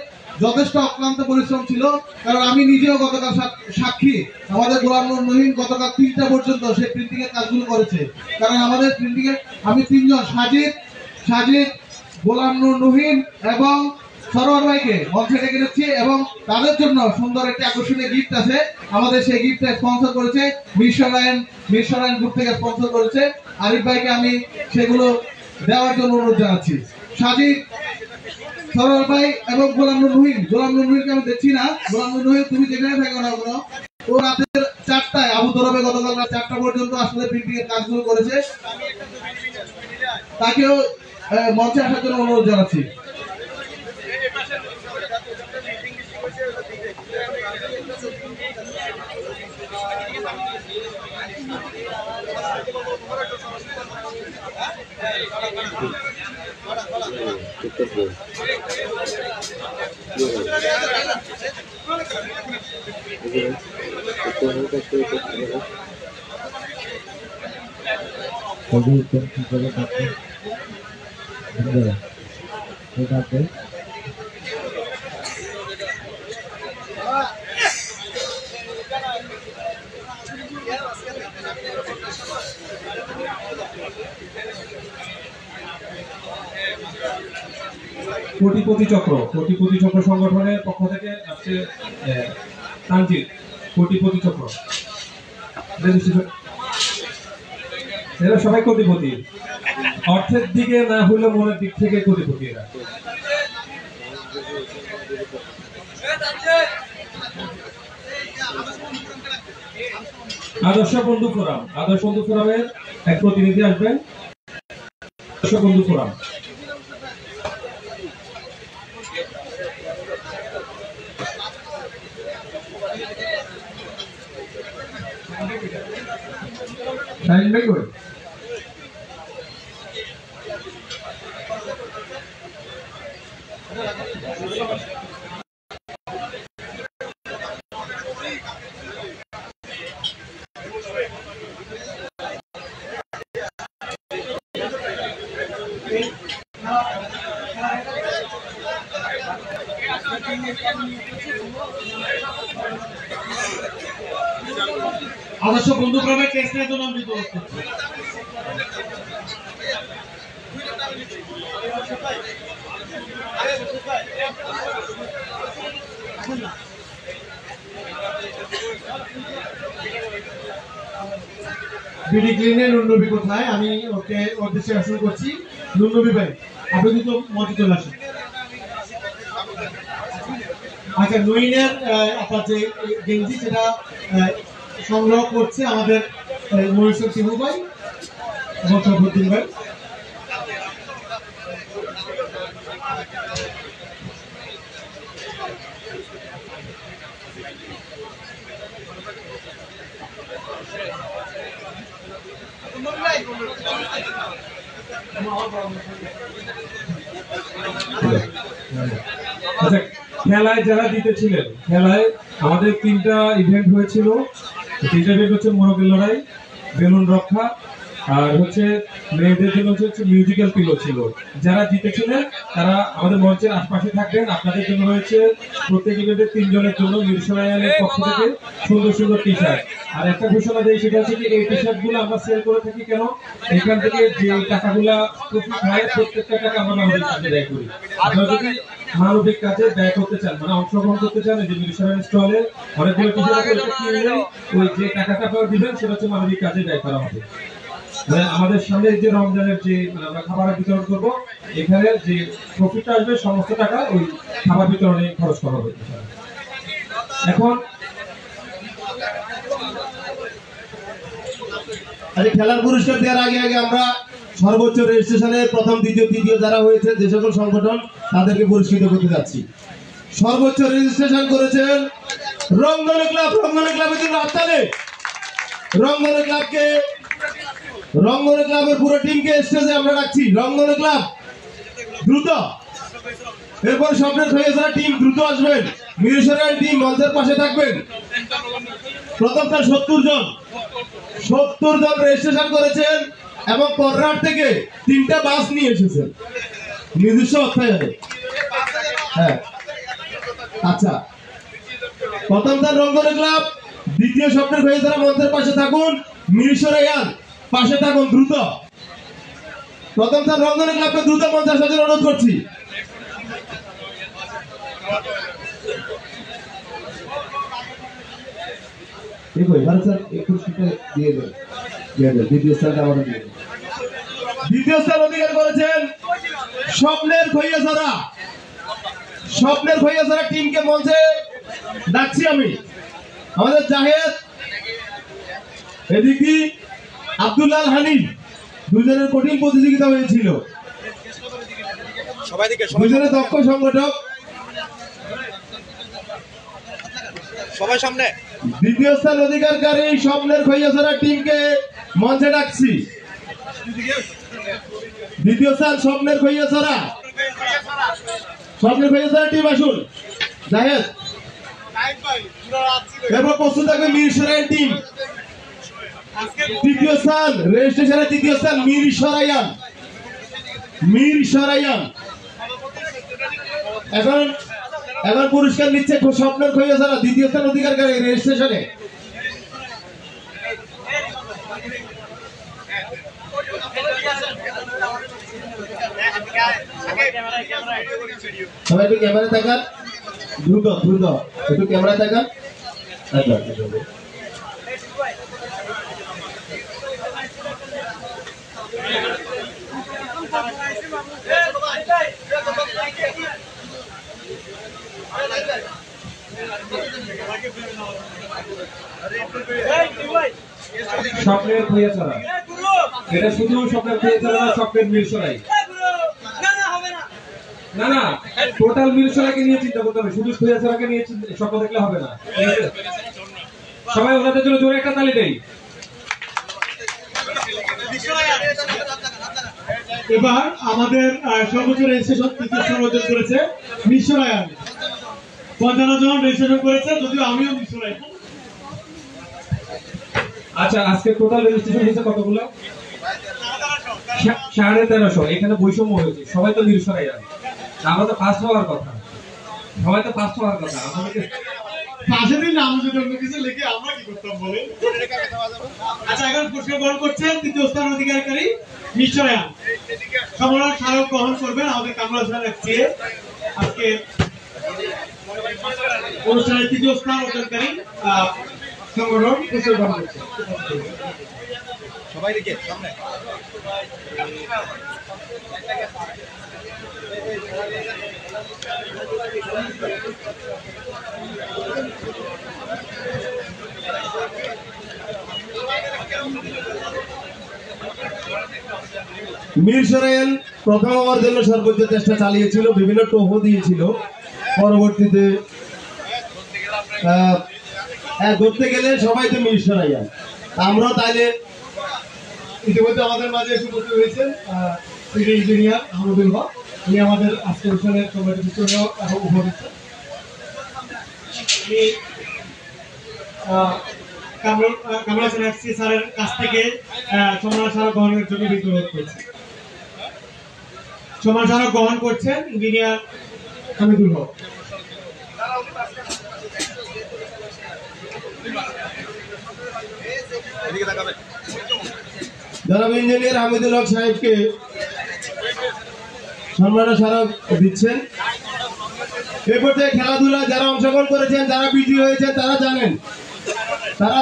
যথেষ্ট অক্লান্ত পরিশ্রম ছিল। কারণ আমি নিজেও গতকাল সাক্ষী, আমাদের গোলাম নূর রহিম গতকাল 3টা পর্যন্ত সেই প্রিন্টিং এর কাজগুলো করেছে। কারণ আমাদের প্রিন্টিং এর আমি 3 জন, সাজিদ, গোলাম নূর রহিম এবং সরোয়ার ভাইকে মঞ্চে ডেকে নিচ্ছি এবং তাদের জন্য সুন্দর একটি আকর্ষণীয় গিফট আছে। আমাদের সেই গিফটটা স্পন্সর করেছে মিরসরাইন গ্রুপ থেকে স্পন্সর করেছে। আরিফ ভাইকে আমি সেগুলো দেওয়ার জন্য অনুরোধ জানাচ্ছি। সাজিদ, সরোয়ার ভাই এবং গোলাম নুরহিনকে আমি দেখছি না। গোলাম নুরহিন, তুমি যেখানে থাকো না কেন, ও রাতের 4টায় আবু তরবে গতকাল রাত 4টা পর্যন্ত আসলে প্রিন্টিং এর কাজগুলো করেছে। তাকেও মঞ্চে আসার জন্য অনুরোধ জানাচ্ছি। কোটিপতি চক্র সংগঠনের পক্ষ থেকে আসছে তানজিদ কোটিপতি চক্র। এরা সবাই কোটিপতি, অর্থের দিকে না হলে মনের দিক থেকে কোটিপতি এরা। আদর্শ বন্ধু ফোরামের এক প্রতিনিধি আসবেন। আদর্শ বন্ধু ফোরাম, আদর্শ বন্ধু ক্রমের টেস্টের জন্য আমি বিডি ক্লিনের নুনবি কোথায়, আমি ওকে উদ্দেশ্যে শুরু করছি। নুনবি ভাই, আপনি কিন্তু মঞ্চে চলে আসুন। আচ্ছা, নুইনের আপনার যে গেঞ্জি সেটা সংগ্রহ করছে আমাদের মহেশ্বর শিবু ভাই এবং সফুদ্দিন ভাই। আচ্ছা, খেলায় যারা জিতেছিলেন, খেলায় আমাদের 3টা ইভেন্ট হয়েছিল। 3টা ইভেন্ট হচ্ছে মোরগের লড়াই, বেলুন রক্ষা, আর হচ্ছে মেয়েদের জন্য হচ্ছে মিউজিক্যাল পিলো ছিল। যারা জিতেছিলেন তারা আমাদের মঞ্চের আশপাশে থাকবেন। আপনাদের জন্য রয়েছে প্রত্যেক ইভেন্টের 3 জনের জন্য মিরসরাইয়ানের পক্ষ থেকে সুন্দর সুন্দর টি শার্ট। আর একটা ঘোষণা দেয়, সেটা হচ্ছে কি এই টি শার্ট গুলো আমরা সেল করে থাকি কেন, এখান থেকে যে টাকাগুলা প্রফিট হয় প্রত্যেকটা টাকা আমরা মানবিক কাজে ব্যয় করি। আপনারা যদি মানবিক কাজে ব্যয় করতে চান, মানে অংশগ্রহণ করতে চান, যে মিরসরাইয়ান স্টলে অনেকগুলো টি শার্ট আছে, কিনলে ওই যে টাকাটা আপনারা দিবেন সেটা হচ্ছে মানবিক কাজে ব্যয় করা হবে। আমাদের সামনে যে রমজানের যে আমরা খাবার বিতরণ করবো, এখানে যে প্রফিটটা আসবে সমস্ত টাকা ওই খাবার বিতরণে খরচ করা হবে। এখন খেলার পুরস্কার দেওয়ার আগে আমরা সর্বোচ্চ রেজিস্ট্রেশনের প্রথম, দ্বিতীয়, তৃতীয় যারা হয়েছে যে সকল সংগঠন, তাদেরকে পুরস্কৃত করতে যাচ্ছি। সর্বোচ্চ রেজিস্ট্রেশন করেছেন রংধনু ক্লাব। রংধনু ক্লাবের জন্য হাততালি। রংধনু ক্লাবের পুরো টিমকে স্টেজে আমরা রাখছি। রংধনু ক্লাব দ্রুত, এরপর স্বপ্নের হয়ে টিম দ্রুত আসবেন। মিরসরাইয়ান টিম মঞ্চের পাশে থাকবেন। প্রথম তার 70 জন রেজিস্ট্রেশন করেছেন এবং পররাট থেকে 3টা বাস নিয়ে এসেছেন নিজস্ব অর্থায়নে। হ্যাঁ, আচ্ছা, প্রথম তার রংধনু ক্লাব, দ্বিতীয় স্বপ্নের হয়ে মঞ্চের পাশে থাকুন। মিরসরাইয়ান পাশে থাকুন দ্রুত। প্রথম তার রংধনু ক্লাবকে দ্রুত মঞ্চে আসার জন্য অনুরোধ করছি। দেখো এবার স্যার এই পুরস্কারটা দিয়ে দেন, দ্বিতীয় স্থানটা আমাদের দিয়ে দেন। দ্বিতীয় স্থান অধিকার করেছেন স্বপ্নের খৈয়াছড়া। স্বপ্নের খৈয়াছড়া টিমকে মঞ্চে ডাকছি আমি। আমাদের জাহেদ, এদিকে আব্দুল্লাহ হানিফ, দুজনের কঠিন প্রতিযোগিতা হয়েছিল, দুজনের দক্ষ সংগঠক। সবাই সামনে। দ্বিতীয় স্থান অধিকারকারী স্বপ্নের খৈয়াছড়া টিমকে মঞ্চে ডাকছি। দ্বিতীয় স্থান স্বপ্নের খৈয়াছড়া, স্বপ্নের খৈয়াছড়া টিম আসুন। জাহেদ এরপর প্রস্তুত থাকবে মিরসরাইয়ান টিম। তৃতীয় স্থান রেজিস্ট্রেশনের তৃতীয় স্থান মিরসরাইয়ান। এখন পুরস্কার নিচ্ছে স্বপ্নের খৈয়াছড়া, দ্বিতীয় স্থান অধিকারকারী রেজিস্ট্রেশনে। সবাই একটু ক্যামেরা তাকান, দ্রুত দ্রুত একটু ক্যামেরা তাকান। স্বপ্নের খৈয়াছড়া, এটা শুধু স্বপ্নের খৈয়াছড়া না, স্বপ্নের মিরসরাই। না না, টোটাল মিরসরাইকে নিয়ে চিন্তা করতে হবে, শুধু খৈয়াছড়াকে নিয়ে স্বপ্ন দেখলে হবে না। ঠিক আছে, সবাই ওনাদের জন্য জোরে একটা তালি দেই। এবার আমাদের সর্বোচ্চ রেজিস্ট্রেশন তৃতীয় স্থান অর্জন করেছে মিরসরাইয়ান। 55 জন রেজিস্ট্রেশন করেছে, যদিও আমিও মিরসরাইয়ান। আচ্ছা, আজকে টোটাল রেজিস্ট্রেশন হয়েছে কতগুলো? 1350। এখানে বৈষম্য হয়েছে, সবাই তো মিরসরাইয়ান। আমরা তো ফার্স্ট হওয়ার কথা, সবাই তো ফার্স্ট হওয়ার কথা। আমাদের পাশে দিন নাম যদি অন্য কিছু লিখে আমরা কি করতাম বলে। আচ্ছা, এখন পুরস্কার গ্রহণ করছেন তৃতীয় স্থান অধিকারী মিরসরাইয়ান। সম্মাননা স্মারক গ্রহণ করবেন আমাদের কামরাজ খান এফসি। আজকে অনুষ্ঠানের তৃতীয় স্থান অর্জনকারী সংগঠন পুরস্কার গ্রহণ করছে। সবাই দিকে সামনে। মিরসরাইয়ান প্রথম হওয়ার জন্য সর্বোচ্চ চেষ্টা চালিয়েছিল, বিভিন্ন টোহো দিয়েছিল। পরবর্তীতে ধরতে গেলে সবাই তো মিরসরাইয়ান, আমরাও তাইলে। ইতিমধ্যে আমাদের মাঝে এসে উপস্থিত হয়েছেন সিভিল ইঞ্জিনিয়ার আহমদুল হক। উনি আমাদের আজকে অনুষ্ঠানের কমিটি বিষয় উপস্থিত। কামরাজ এফসি স্যারের কাছ থেকে সম্মান স্মারক গ্রহণের জন্য বিদ্রোহ করেছে। সম্মান স্মারক গ্রহণ করছেন ইঞ্জিনিয়ার হামিদুল হক। জনাব ইঞ্জিনিয়ার হামিদুল হক সাহেবকে সম্মাননা স্মারক দিচ্ছেন। এ পর্যায়ে খেলাধুলা যারা অংশগ্রহণ করেছেন, যারা বিজয়ী হয়েছে তারা জানেন, তারা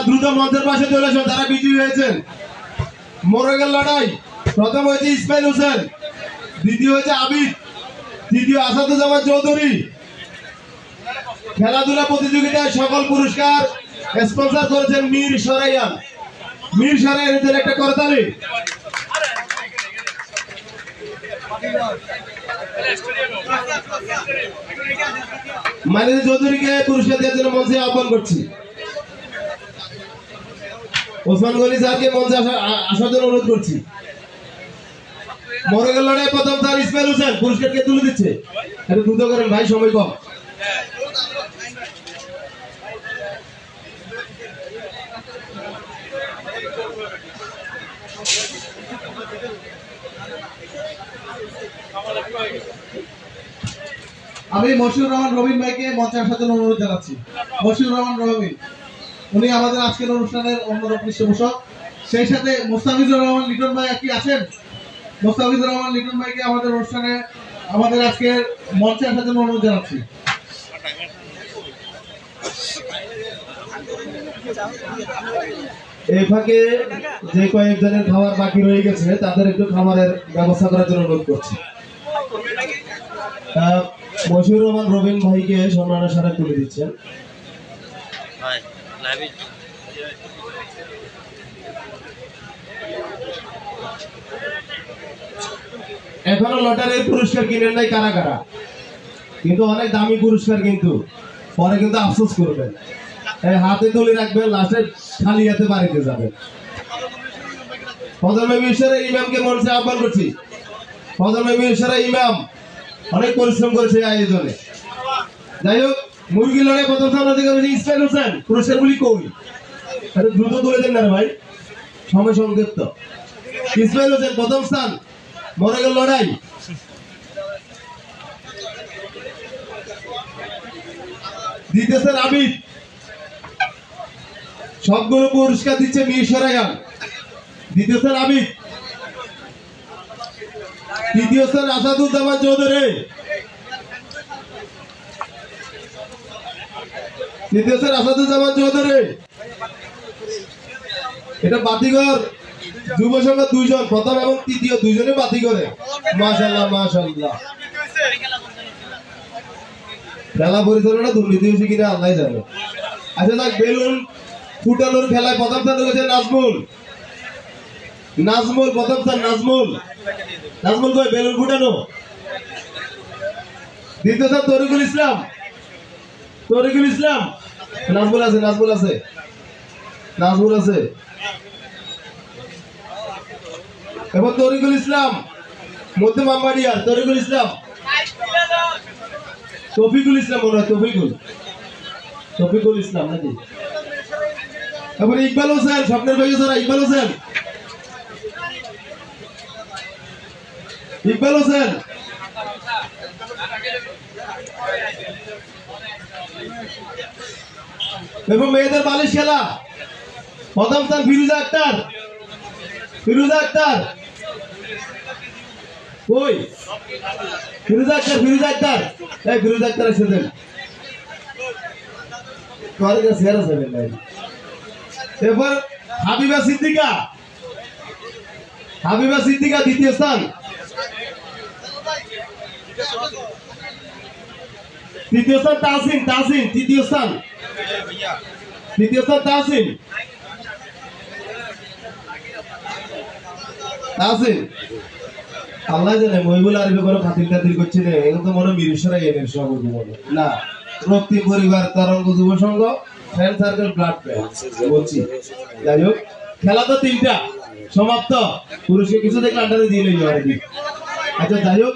দ্রুত মঞ্চের পাশে চলে আসুন। তারা বিজয়ী হয়েছেন। মোরগের লড়াই প্রথম হয়েছে ইসমাইল হোসেন, দ্বিতীয় হয়েছে আবিদ, তৃতীয় আসাদুজ্জামান চৌধুরী। খেলাধুলা প্রতিযোগিতায় সকল পুরস্কার স্পন্সর করেছেন মিরসরাইয়ান। মিরসরাইয়ানের একটা করতালি। মাইনুল চৌধুরীকে পুরস্কার দেওয়ার জন্য মঞ্চে আহ্বান করছি। ওসমান গনি স্যারকে মঞ্চে আসার জন্য অনুরোধ করছি। মোরগের লড়াই প্রথম স্যার ইসমাইল হোসেন, পুরস্কারকে তুলে দিচ্ছে। একটু দ্রুত করেন ভাই, সময় কম। আমি মশিউর রহমান রবিন ভাইকে মঞ্চে আসার জন্য অনুরোধ জানাচ্ছি। মশিউর রহমান রবিন, উনি আমাদের আজকের অনুষ্ঠানের অন্যতম পৃষ্ঠপোষক। সেই সাথে মোস্তাফিজুর রহমান লিটন ভাই কি আছেন? মোস্তাফিজুর রহমান লিটন ভাইকে আমাদের অনুষ্ঠানে আমাদের আজকের মঞ্চে আসার জন্য অনুরোধ জানাচ্ছি। এই ফাঁকে যে কয়েকজনের খাবার বাকি রয়ে গেছে তাদের একটু খাবারের ব্যবস্থা করার জন্য অনুরোধ করছি। মশিউর রহমান রবিন ভাইকে সম্মানের সাথে তুলে দিচ্ছেন। এখনো লটারির পুরস্কার কিনেন নাই কারা কারা, কিন্তু অনেক দামি পুরস্কার, কিন্তু পরে কিন্তু আফসোস করবেন। হাতে তুলে রাখবেন, লাস্টে খালি হাতে বাড়িতে যাবেন। ফজল মিশরের ইমামকে মঞ্চে আহ্বান করছি। ফজল মিশরের ইমাম অনেক পরিশ্রম করেছে আয়োজনে। যাই হোক, মুরগি লড়াই প্রথম স্থান অধিকার করেছে ইসমাইল হোসেন। পুরস্কারগুলি কই? দ্রুত তুলে দেন না ভাই, সময় সংক্ষিপ্ত। ইসমাইল হোসেন প্রথম স্থান, মোরগের লড়াই। দ্বিতীয় স্থান আবিদ। সবগুলো পুরস্কার দিচ্ছে মিশরায়ান। দ্বিতীয় স্থান আবিদ। তৃতীয় স্থান আসাদুজ্জামান চৌধুরী। তৃতীয় স্থান আসাদুজ্জামান চৌধুরী। এটা বাতিঘর যুব সংঘ 2 জন, প্রথম এবং তৃতীয় 2 জনে বাতি করে। মাশাআল্লাহ মাশাআল্লাহ। খেলা পরিচালনা দুর্নীতি হয়েছে কিনা আল্লাহ জানে। আচ্ছা দেখ, বেলুন ফুটানোর খেলায় প্রথম স্থান হয়েছে নাজমুল। নাজমুল প্রথম স্থান। নাজমুল নাজমুল কই? বেলুন ফুটানো। দ্বিতীয় স্থান তরিকুল ইসলাম। তরিকুল ইসলাম। নাজমুল আছে, নাজমুল আছে, নাজমুল আছে। এবং তরিকুল ইসলাম মধ্যে মামবাড়িয়ার। তরিকুল ইসলাম, তফিকুল ইসলাম মনে হয়, তফিকুল ইসলাম নাকি? এবার ইকবাল হোসেন, স্বপ্নের ভাই সারা ইকবাল হোসেন। ইকবাল হোসেন এবং মেয়েদের বালিশ খেলা প্রথম স্থান ফিরুজা আক্তার। ফিরুজা আক্তার কই? ফিরুজা আক্তার, ফিরুজা আক্তার, এই ফিরুজা আক্তার এসেছেন। এবার হাবিবা সিদ্দিকা। হাবিবা সিদ্দিকা দ্বিতীয় স্থান। তৃতীয় স্থান তাহসিন। তাহসিন তৃতীয় স্থান। তৃতীয় স্থান তাহসিন। তাহসিন আল্লাহ জানে মহিবুল আরিফে কোনো খাতির খাতির করছে না। এগুলো তো মনে মিরসরাই এনের সভাপতি মনে না। রক্তিম পরিবার, তরঙ্গ যুব সংঘ, ফ্রেন্ড সার্কেল, ব্লাড ব্যাংক বলছি। যাই হোক, খেলা তো 3টা সমাপ্ত। পুরুষকে কিছু দেখলে আন্ডারে দিয়ে নেই অলরেডি। আচ্ছা যাই হোক,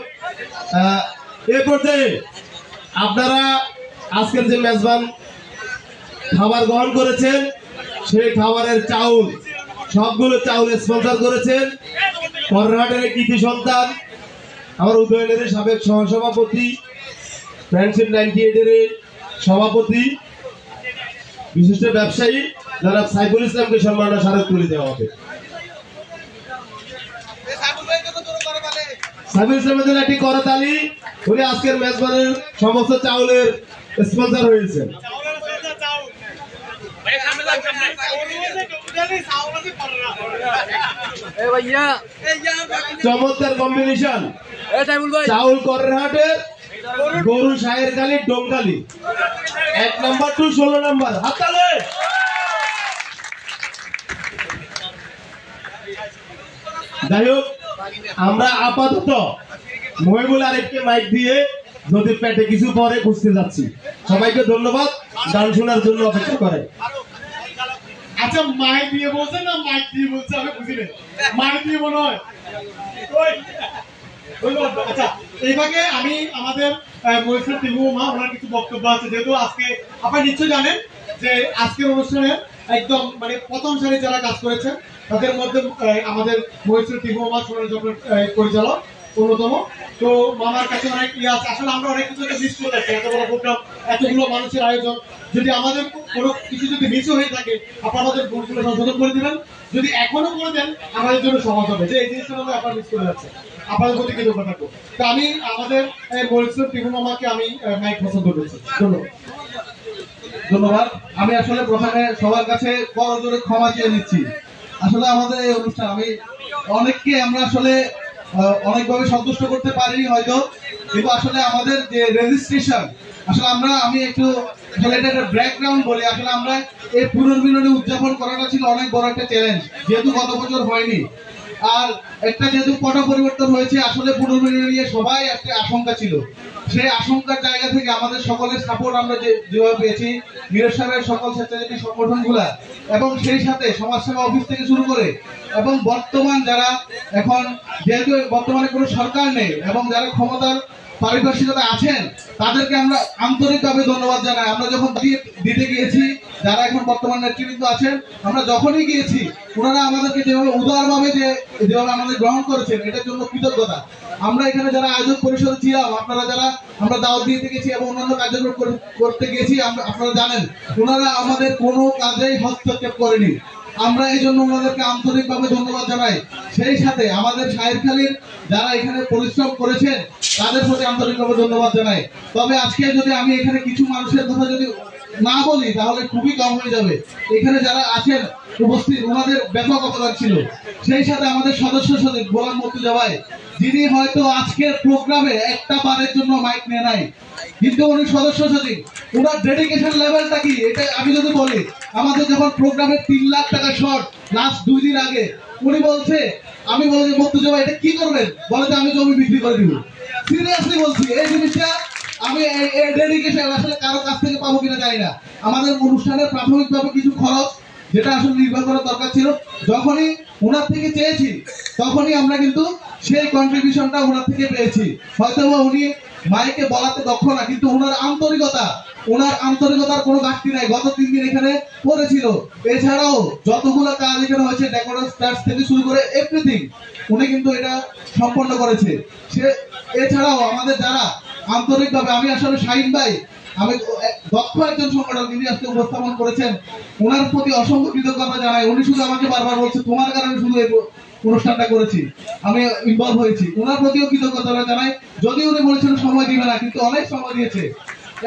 এ পর্যায়ে আপনারা আজকের যে মেজবান খাবার গ্রহণ করেছেন, সেই খাবারের চাউল, সবগুলো চাউল স্পন্সর করেছেন কর্ণাটকের কৃতি সন্তান, আমার উদয়নের সাবেক সহসভাপতি, ফ্রেন্ডশিপ 98 এর সভাপতি, বিশিষ্ট ব্যবসায়ী জনাব সাইফুল ইসলামকে সম্মাননা স্মারক তুলে দেওয়া হবে। সাইফুল ইসলামের জন্য একটি করতালি। উনি আজকের মেজবানের সমস্ত চাউলের স্পন্সর হয়েছেন। চমৎকার কম্বিনেশন। চাউল কর্ণাটকের, গরু শাহের কালি, ডোমকালি, 1 নম্বর টু 16 নম্বর। হাততালি। যাই হোক, আমরা আপাতত মহিবুল আরিফকে মাইক দিয়ে যদি পেটে কিছু পরে খুঁজতে যাচ্ছি। সবাইকে ধন্যবাদ গান শোনার জন্য অপেক্ষা করে। আচ্ছা, মাইক দিয়ে বলছে না মাইক দিয়ে বলছে আমি বুঝি না। মাইক দিয়ে মনে হয়। আচ্ছা, এইভাবে আমি আমাদের মহিষের টিমুমা ওনার কিছু বক্তব্য আছে। যেহেতু আজকে আপনারা নিশ্চয়ই জানেন যে আজকের অনুষ্ঠানে একদম মানে প্রথম সারি যারা কাজ করেছেন তাদের মধ্যে আমাদের মহিষের টিমুমা সোনার যখন পরিচালক অন্যতম। তো মামার কাছে অনেক ইয়ে আছে। আসলে আমরা অনেক কিছু মিস করে যাচ্ছি। এত বড় প্রোগ্রাম, এতগুলো মানুষের আয়োজন, যদি আমাদের কোনো কিছু যদি মিস হয়ে থাকে আপনারা আমাদের ভুলগুলো সংশোধন করে দিবেন, যদি এখনো করে দেন আমাদের জন্য সহজ হবে যে এই জিনিসটা আমরা আপনারা মিস করে যাচ্ছে। আপনাদের প্রতি কৃতজ্ঞ থাকবো। তো আমি আমাদের মরিসুল টিপু মামাকে আমি মাইক পছন্দ করেছি। ধন্যবাদ। ধন্যবাদ। আমি আসলে প্রথমে সবার কাছে করজোড়ে ক্ষমা চেয়ে নিচ্ছি। আসলে আমাদের এই অনুষ্ঠান আমি অনেককে আমরা আসলে অনেকভাবে সন্তুষ্ট করতে পারিনি হয়তো, কিন্তু আসলে আমাদের যে রেজিস্ট্রেশন আসলে আমি একটু আসলে এটা একটা ব্যাকগ্রাউন্ড বলি। আসলে আমরা এই পুনর্মিলনী উদযাপন করাটা ছিল অনেক বড় একটা চ্যালেঞ্জ, যেহেতু গত বছর হয়নি। আর একটা যেহেতু পট পরিবর্তন হয়েছে, আসলে পুনর্মিলনী নিয়ে সবাই একটা আশঙ্কা ছিল। সেই আশঙ্কার জায়গা থেকে আমাদের সকলের সাপোর্ট আমরা যেভাবে পেয়েছি, মিরর সাহেবের সকল স্বেচ্ছাসেবী সংগঠনগুলা এবং সেই সাথে সমাজসেবা অফিস থেকে শুরু করে এবং বর্তমান যারা এখন যেহেতু বর্তমানে কোনো সরকার নেই এবং যারা ক্ষমতার পারিপার্শ্বিকতা আছেন তাদেরকে আমরা আন্তরিকভাবে ধন্যবাদ জানাই। আমরা যখন দিতে গিয়েছি, যারা এখন বর্তমান নেতৃবৃন্দ আছেন, আমরা যখনই গিয়েছি ওনারা আমাদেরকে যেভাবে উদারভাবে যেভাবে আমাদের গ্রহণ করেছেন, এটার জন্য কৃতজ্ঞতা। আমরা এখানে যারা আয়োজক পরিষদে ছিলাম, আপনারা যারা আমরা দাওয়াত দিতে গেছি এবং অন্যান্য কার্যক্রম করতে গেছি, আপনারা জানেন ওনারা আমাদের কোনো কাজেই হস্তক্ষেপ করেনি। আমরা এই জন্য ওনাদেরকে আন্তরিকভাবে ধন্যবাদ জানাই। সেই সাথে আমাদের সাহেরখালীর যারা এখানে পরিশ্রম করেছেন তাদের প্রতি আন্তরিকভাবে ধন্যবাদ জানাই। তবে আজকে যদি আমি এখানে কিছু মানুষের কথা যদি না বলি তাহলে খুবই কম হয়ে যাবে। এখানে যারা আছেন উপস্থিত ওনাদের ব্যাপক অবদান ছিল। সেই সাথে আমাদের সদস্য সচিব গোলাম মুর্তজা ভাই, যিনি হয়তো আজকের প্রোগ্রামে একটা বারের জন্য মাইক নেয় নাই, কিন্তু উনি সদস্য সচিব, ওনার ডেডিকেশন লেভেলটা কি এটা আমি যদি বলি, আমাদের যখন প্রোগ্রামের 3 লাখ টাকা শর্ট লাস্ট 2 দিন আগে উনি বলছে, আমি বলছি মুর্তজা ভাই এটা কি করবেন, বলে যে আমি জমি বিক্রি করে দিব। সিরিয়াসলি বলছি, এই জিনিসটা আমি এই ডেডিকেশন আসলে কারো কাছ থেকে পাবো কিনা জানি না। আমাদের অনুষ্ঠানের প্রাথমিকভাবে কিছু খরচ যেটা আসলে নির্ভর করার দরকার ছিল, যখনই ওনার থেকে চেয়েছি তখনই আমরা কিন্তু সেই কন্ট্রিবিউশনটা ওনার থেকে পেয়েছি। হয়তো উনি মাইকে বলাতে দক্ষ না, কিন্তু ওনার আন্তরিকতার কোনো ঘাটতি নাই। গত 3 দিন এখানে করেছিল। এছাড়াও যতগুলো কাজ এখানে হয়েছে, ডেকোরেশন স্টার্ট থেকে শুরু করে এভরিথিং উনি কিন্তু এটা সম্পন্ন করেছে। এছাড়াও আমাদের যারা আন্তরিকভাবে, আমি আসলে শাহিন ভাই, আমি দক্ষ একজন সংগঠক যিনি আজকে উপস্থাপন করেছেন, ওনার প্রতি অসংখ্য কৃতজ্ঞতা জানাই। উনি শুধু আমাকে বারবার বলছে তোমার কারণে শুধু এই অনুষ্ঠানটা করেছি, আমি ইনভলভ হয়েছি। ওনার প্রতিও কৃতজ্ঞতা জানাই। যদি উনি বলেছিলেন সময় দিবে না, কিন্তু অনেক সময় দিয়েছে।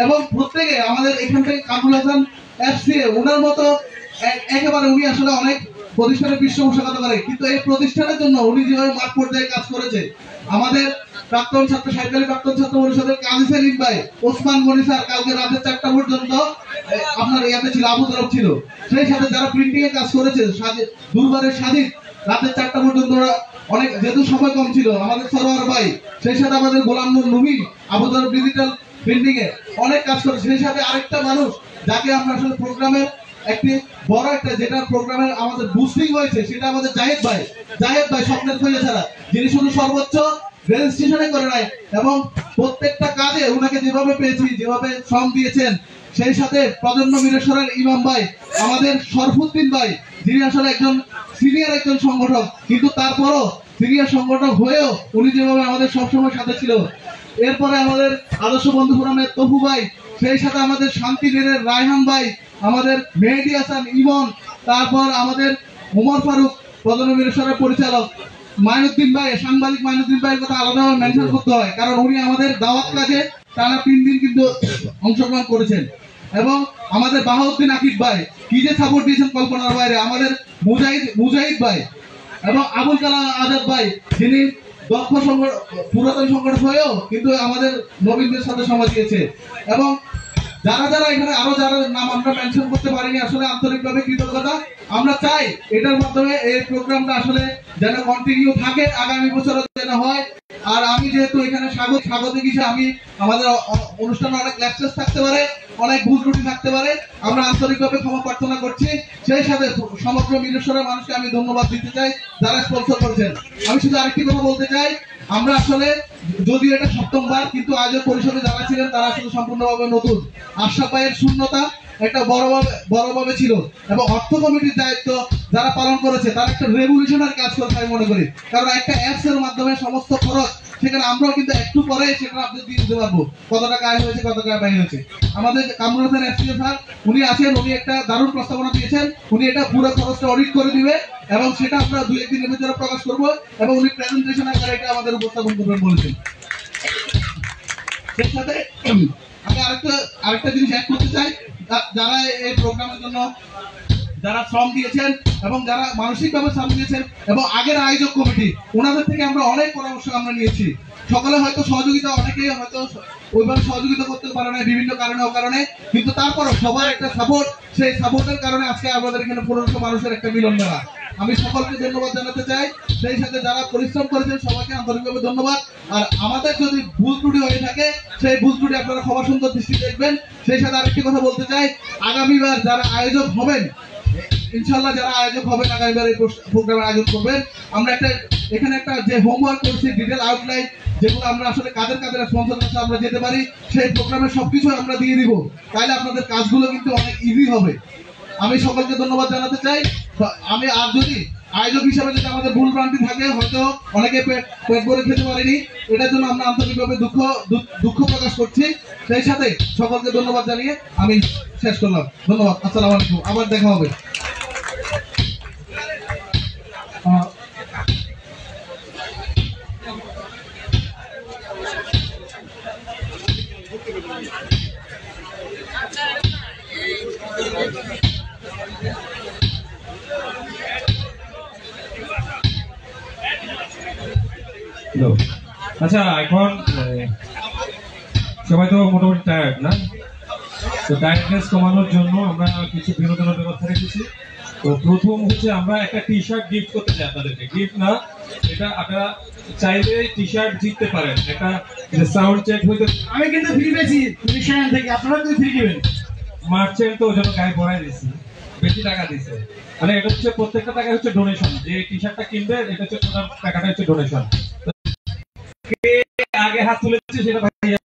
এবং প্রত্যেকে আমাদের এখান থেকে কামরুল হাসান এফসিএ ওনার মতো একেবারে উনি আসলে অনেক প্রতিষ্ঠানের পৃষ্ঠপোষকতা করে, কিন্তু এই প্রতিষ্ঠানের জন্য উনি যেভাবে মাঠ পর্যায়ে কাজ করেছে, আমাদের প্রাক্তন ছাত্র সাহিত্যকালী প্রাক্তন ছাত্র পরিষদের কাজী সেলিম ভাই, ওসমান গনি স্যার কালকে রাতে 4টা পর্যন্ত আপনার ইয়াতে ছিল, আবু তরফ ছিল। সেই সাথে যারা প্রিন্টিং এ কাজ করেছে, দুর্বারের স্বাধীন রাতে 4টা পর্যন্ত অনেক, যেহেতু সময় কম ছিল, আমাদের সরোয়ার ভাই, সেই সাথে আমাদের গোলাম নবী আবু তরফ ডিজিটাল প্রিন্টিং এ অনেক কাজ করেছে। সেই সাথে আরেকটা মানুষ যাকে আমরা আসলে প্রোগ্রামের একটি বড় একটা যেটা প্রোগ্রামের আমাদের বুস্টিং হয়েছে, সেটা আমাদের জাহেদ ভাই স্বপ্নের খোঁজে ছাড়া, যিনি শুধু সর্বোচ্চ রেজিস্ট্রেশনে করে নাই এবং প্রত্যেকটা কাজে ওনাকে যেভাবে পেয়েছি, যেভাবে শ্রম দিয়েছেন। সেই সাথে প্রজন্ম মিরেশ্বরের ইমাম ভাই, আমাদের শরফুদ্দিন ভাই, যিনি আসলে একজন সিনিয়র একজন সংগঠক, কিন্তু তারপরও সিনিয়র সংগঠক হয়েও উনি যেভাবে আমাদের সবসময় সাথে ছিল। এরপরে আমাদের আদর্শ বন্ধু ফোরামের তপু ভাই, সেই সাথে আমাদের শান্তিনের রায়হান ভাই, আমাদের মেহেদি হাসান ইমন, তারপর আমাদের ওমর ফারুক প্রজন্ম মিরেশ্বরের পরিচালক, মাইনুদ্দিন ভাই, সাংবাদিক মাইনুদ্দিন ভাইয়ের কথা আলাদাভাবে মেনশন করতে হয়, কারণ উনি আমাদের দাওয়াত কাজে টানা 3 দিন কিন্তু অংশগ্রহণ করেছেন। এবং আমাদের বাহাউদ্দিন আকিব ভাই কি যে সাপোর্ট দিয়েছেন কল্পনার বাইরে, আমাদের মুজাহিদ ভাই এবং আবুল কালাম আজাদ ভাই, যিনি দক্ষ পুরাতন সংগঠক হয়েও কিন্তু আমাদের নবীনদের সাথে সময় দিয়েছে। এবং যারা এখানে আরো যারা নাম আমরা মেনশন করতে পারিনি, আসলে আন্তরিকভাবে কৃতজ্ঞতা। আমরা চাই এটার মাধ্যমে এই প্রোগ্রামটা আসলে যেন কন্টিনিউ থাকে, আগামী বছরও যেন হয়। আর আমি যেহেতু এখানে স্বাগতিক হিসেবে, আমি আমাদের অনুষ্ঠানে অনেক ল্যাপসেস থাকতে পারে, অনেক ভুল ত্রুটি থাকতে পারে, আমরা আন্তরিকভাবে ক্ষমা প্রার্থনা করছি। সেই সাথে সমগ্র মিরেশ্বরের মানুষকে আমি ধন্যবাদ দিতে চাই যারা স্পন্সর করেছেন। আমি শুধু আরেকটি কথা বলতে চাই, আমরা আসলে যদিও এটা 7ম বার, কিন্তু আয়োজক পরিষদে যারা ছিলেন তারা আসলে সম্পূর্ণভাবে নতুন। আশরাফ ভাইয়ের শূন্যতা একটা বড়ভাবে ছিল এবং অর্থ কমিটির দায়িত্ব যারা পালন করেছে তারা একটা রেভলিউশনারি কাজ করেছে আমি মনে করি। কারণ একটা অ্যাপস এর মাধ্যমে সমস্ত খরচ সেখানে আমরাও কিন্তু একটু পরে সেখানে আপনাদের দিয়ে দিতে পারবো কত টাকা আয় হয়েছে, কত টাকা ব্যয় হয়েছে। আমাদের কামরুল হোসেন এসপিও স্যার উনি আছেন, উনি একটা দারুণ প্রস্তাবনা দিয়েছেন। উনি এটা পুরো খরচটা অডিট করে দিবে এবং সেটা আমরা 2-1 দিনের ভিতরে প্রকাশ করব এবং উনি প্রেজেন্টেশন আকারে এটা আমাদের উপস্থাপন করবেন বলেছেন। এর সাথে আমি আরেকটা জিনিস অ্যাড করতে চাই, যারা এই প্রোগ্রামের জন্য যারা শ্রম দিয়েছেন এবং যারা মানসিকভাবে শ্রম দিয়েছেন এবং আগের আয়োজক কমিটি ওনাদের থেকে আমরা অনেক পরামর্শ আমরা নিয়েছি। সকলে হয়তো সহযোগিতা, অনেকেই হয়তো ওইভাবে সহযোগিতা করতে পারে না বিভিন্ন কারণে অকারণে, কিন্তু তারপরও সবার একটা সাপোর্ট, সেই সাপোর্টের কারণে আজকে আমাদের এখানে 1500 মানুষের একটা মিলন মেলা। আমি সকলকে ধন্যবাদ জানাতে চাই, সেই সাথে যারা পরিশ্রম করেছেন সবাইকে আন্তরিকভাবে ধন্যবাদ। আর আমাদের যদি ভুল ত্রুটি হয়ে থাকে সেই ভুল ত্রুটি আপনারা ক্ষমা সুন্দর দৃষ্টি দেখবেন। সেই সাথে আরেকটি কথা বলতে চাই, আগামীবার যারা আয়োজক হবেন, ইনশাআল্লাহ যারা আয়োজক হবেন আগামীবার এই প্রোগ্রামের আয়োজন করবেন, আমরা এখানে একটা যে হোমওয়ার্ক করছি ডিটেল আউটলাইন, যেগুলো আমরা আসলে কাদের স্পন্সর কাছে আমরা যেতে পারি, সেই প্রোগ্রামের সবকিছু আমরা দিয়ে দিব। তাহলে আপনাদের কাজগুলো কিন্তু অনেক ইজি হবে। আমি সকলকে ধন্যবাদ জানাতে চাই। আমি আর যদি আয়োজক হিসাবে যদি আমাদের ভুল ভ্রান্তি থাকে, হয়তো অনেকে পেট ভরে খেতে পারেনি, এটার জন্য আমরা আন্তরিকভাবে দুঃখ প্রকাশ করছি। সেই সাথে সকলকে ধন্যবাদ জানিয়ে আমি শেষ করলাম। ধন্যবাদ, আসসালামু আলাইকুম, আবার দেখা হবে। আচ্ছা, এখন সবাই তো মোটামুটি টায়ার্ড না, তো টায়ার্ডনেস কমানোর জন্য আমরা কিছু বিনোদনের ব্যবস্থা রেখেছি। তো প্রথম হচ্ছে আমরা একটা টি শার্ট গিফট করতে চাই আপনাদেরকে। গিফট না, এটা আপনারা চাইলে টি শার্ট জিততে পারেন। একটা সাউন্ড চেক হইতে আমি কিন্তু ফ্রি পেয়েছি মিশন থেকে, আপনারা কিন্তু ফ্রি দিবেন। মার্চেন্ট তো ওই জন্য গায়ে ভরাই দিয়েছি, বেশি টাকা দিছে। মানে এটা হচ্ছে প্রত্যেকটা টাকা হচ্ছে ডোনেশন। যে টি শার্টটা কিনবে এটা হচ্ছে টোটাল টাকাটা হচ্ছে ডোনেশন। কে আগে হাত তুলেছে সেটা ভাইয়া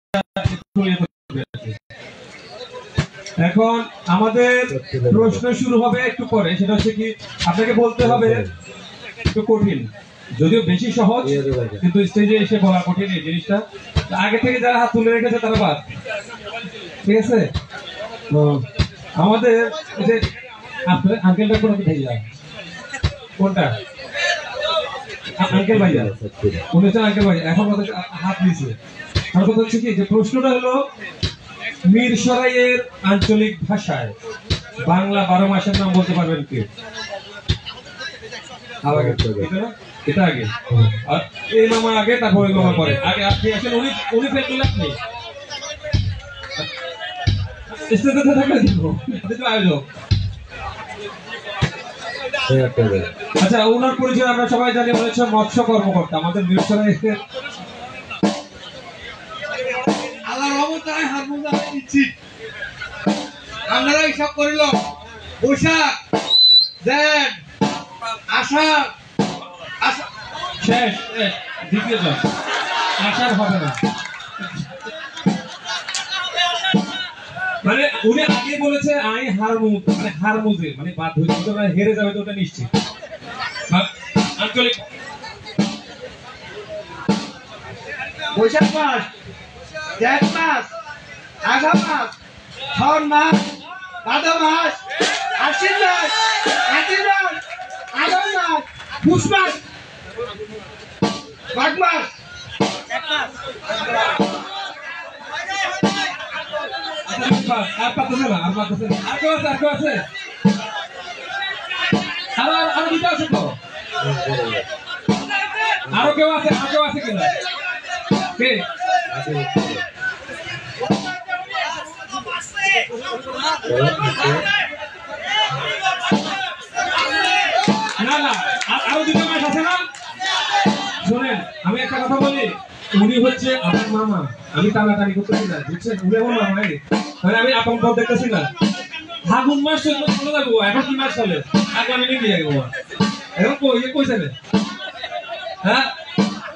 এখন আমাদের প্রশ্ন শুরু হবে একটু পরে। সেটা হচ্ছে কি, আপনাকে বলতে হবে একটু কঠিন, যদিও বেশি সহজ, কিন্তু স্টেজে এসে বলা কঠিন এই জিনিসটা। আগে থেকে যারা হাত তুলে রেখেছে তারা বাদ, ঠিক আছে? আমাদের যে আপনার আঙ্কেলটা কোনো ভাইয়া, কোনটা আঙ্কেল ভাইয়া, উনি হচ্ছেন আঙ্কেল ভাইয়া। এখন হাত নিয়েছে। আমার কথা হচ্ছে কি, যে প্রশ্নটা হলো মিরসরাইয়ের আঞ্চলিক ভাষায় বাংলা 12 মাসের নাম বলতে পারবেন কে? এটা আগে, আর এই মামা আগে, তারপর ওই মামা পরে। আগে আপনি আসেন, উনি ফেল করলে আপনি আয়োজক। আচ্ছা, ওনার পরিচয় আমরা সবাই জানি, মনে হচ্ছে মৎস্য কর্মকর্তা আমাদের মিরসরাইয়ের। আমরা হিসাব করিল বৈশাখ, জ্যৈষ্ঠ, আষাঢ়, শেষ দ্বিতীয় জন, আষাঢ় হবে না। মানে উনি আগে বলেছে আই হারমুজ, মানে হারমুজে, মানে বাদ হইতে হেরে যাবে তো ওটা নিশ্চিত। আঞ্চলিক বৈশাখ মাস, জ্যৈষ্ঠ মাস, আষাঢ় মাস, শ্রাবণ মাস, ভাদ্র মাস, আশ্বিন মাস, কার্তিক মাস, আগস্ট মাস, পুষ মাস, মাঘ মাস, আর পারতেছে না, আর পারতেছে না। আর কেউ আছে? আরো দিতে আছে তো? আরো কেউ আছে কিনা? কে? না আরো 2 মাস আছে না? শোনেন, আমি একটা কথা বলি, উনি হচ্ছে আমার মামা, আমি টানাটানি করতেছি না, বুঝছেন? উনি আমার মামা, মানে আমি আপন পথ দেখতেছি না। ফাগুন মাস চলে যাবো, এখন কি মাস চলে? আগামী দিন দিয়ে যাবো এখন কইছে না। হ্যাঁ,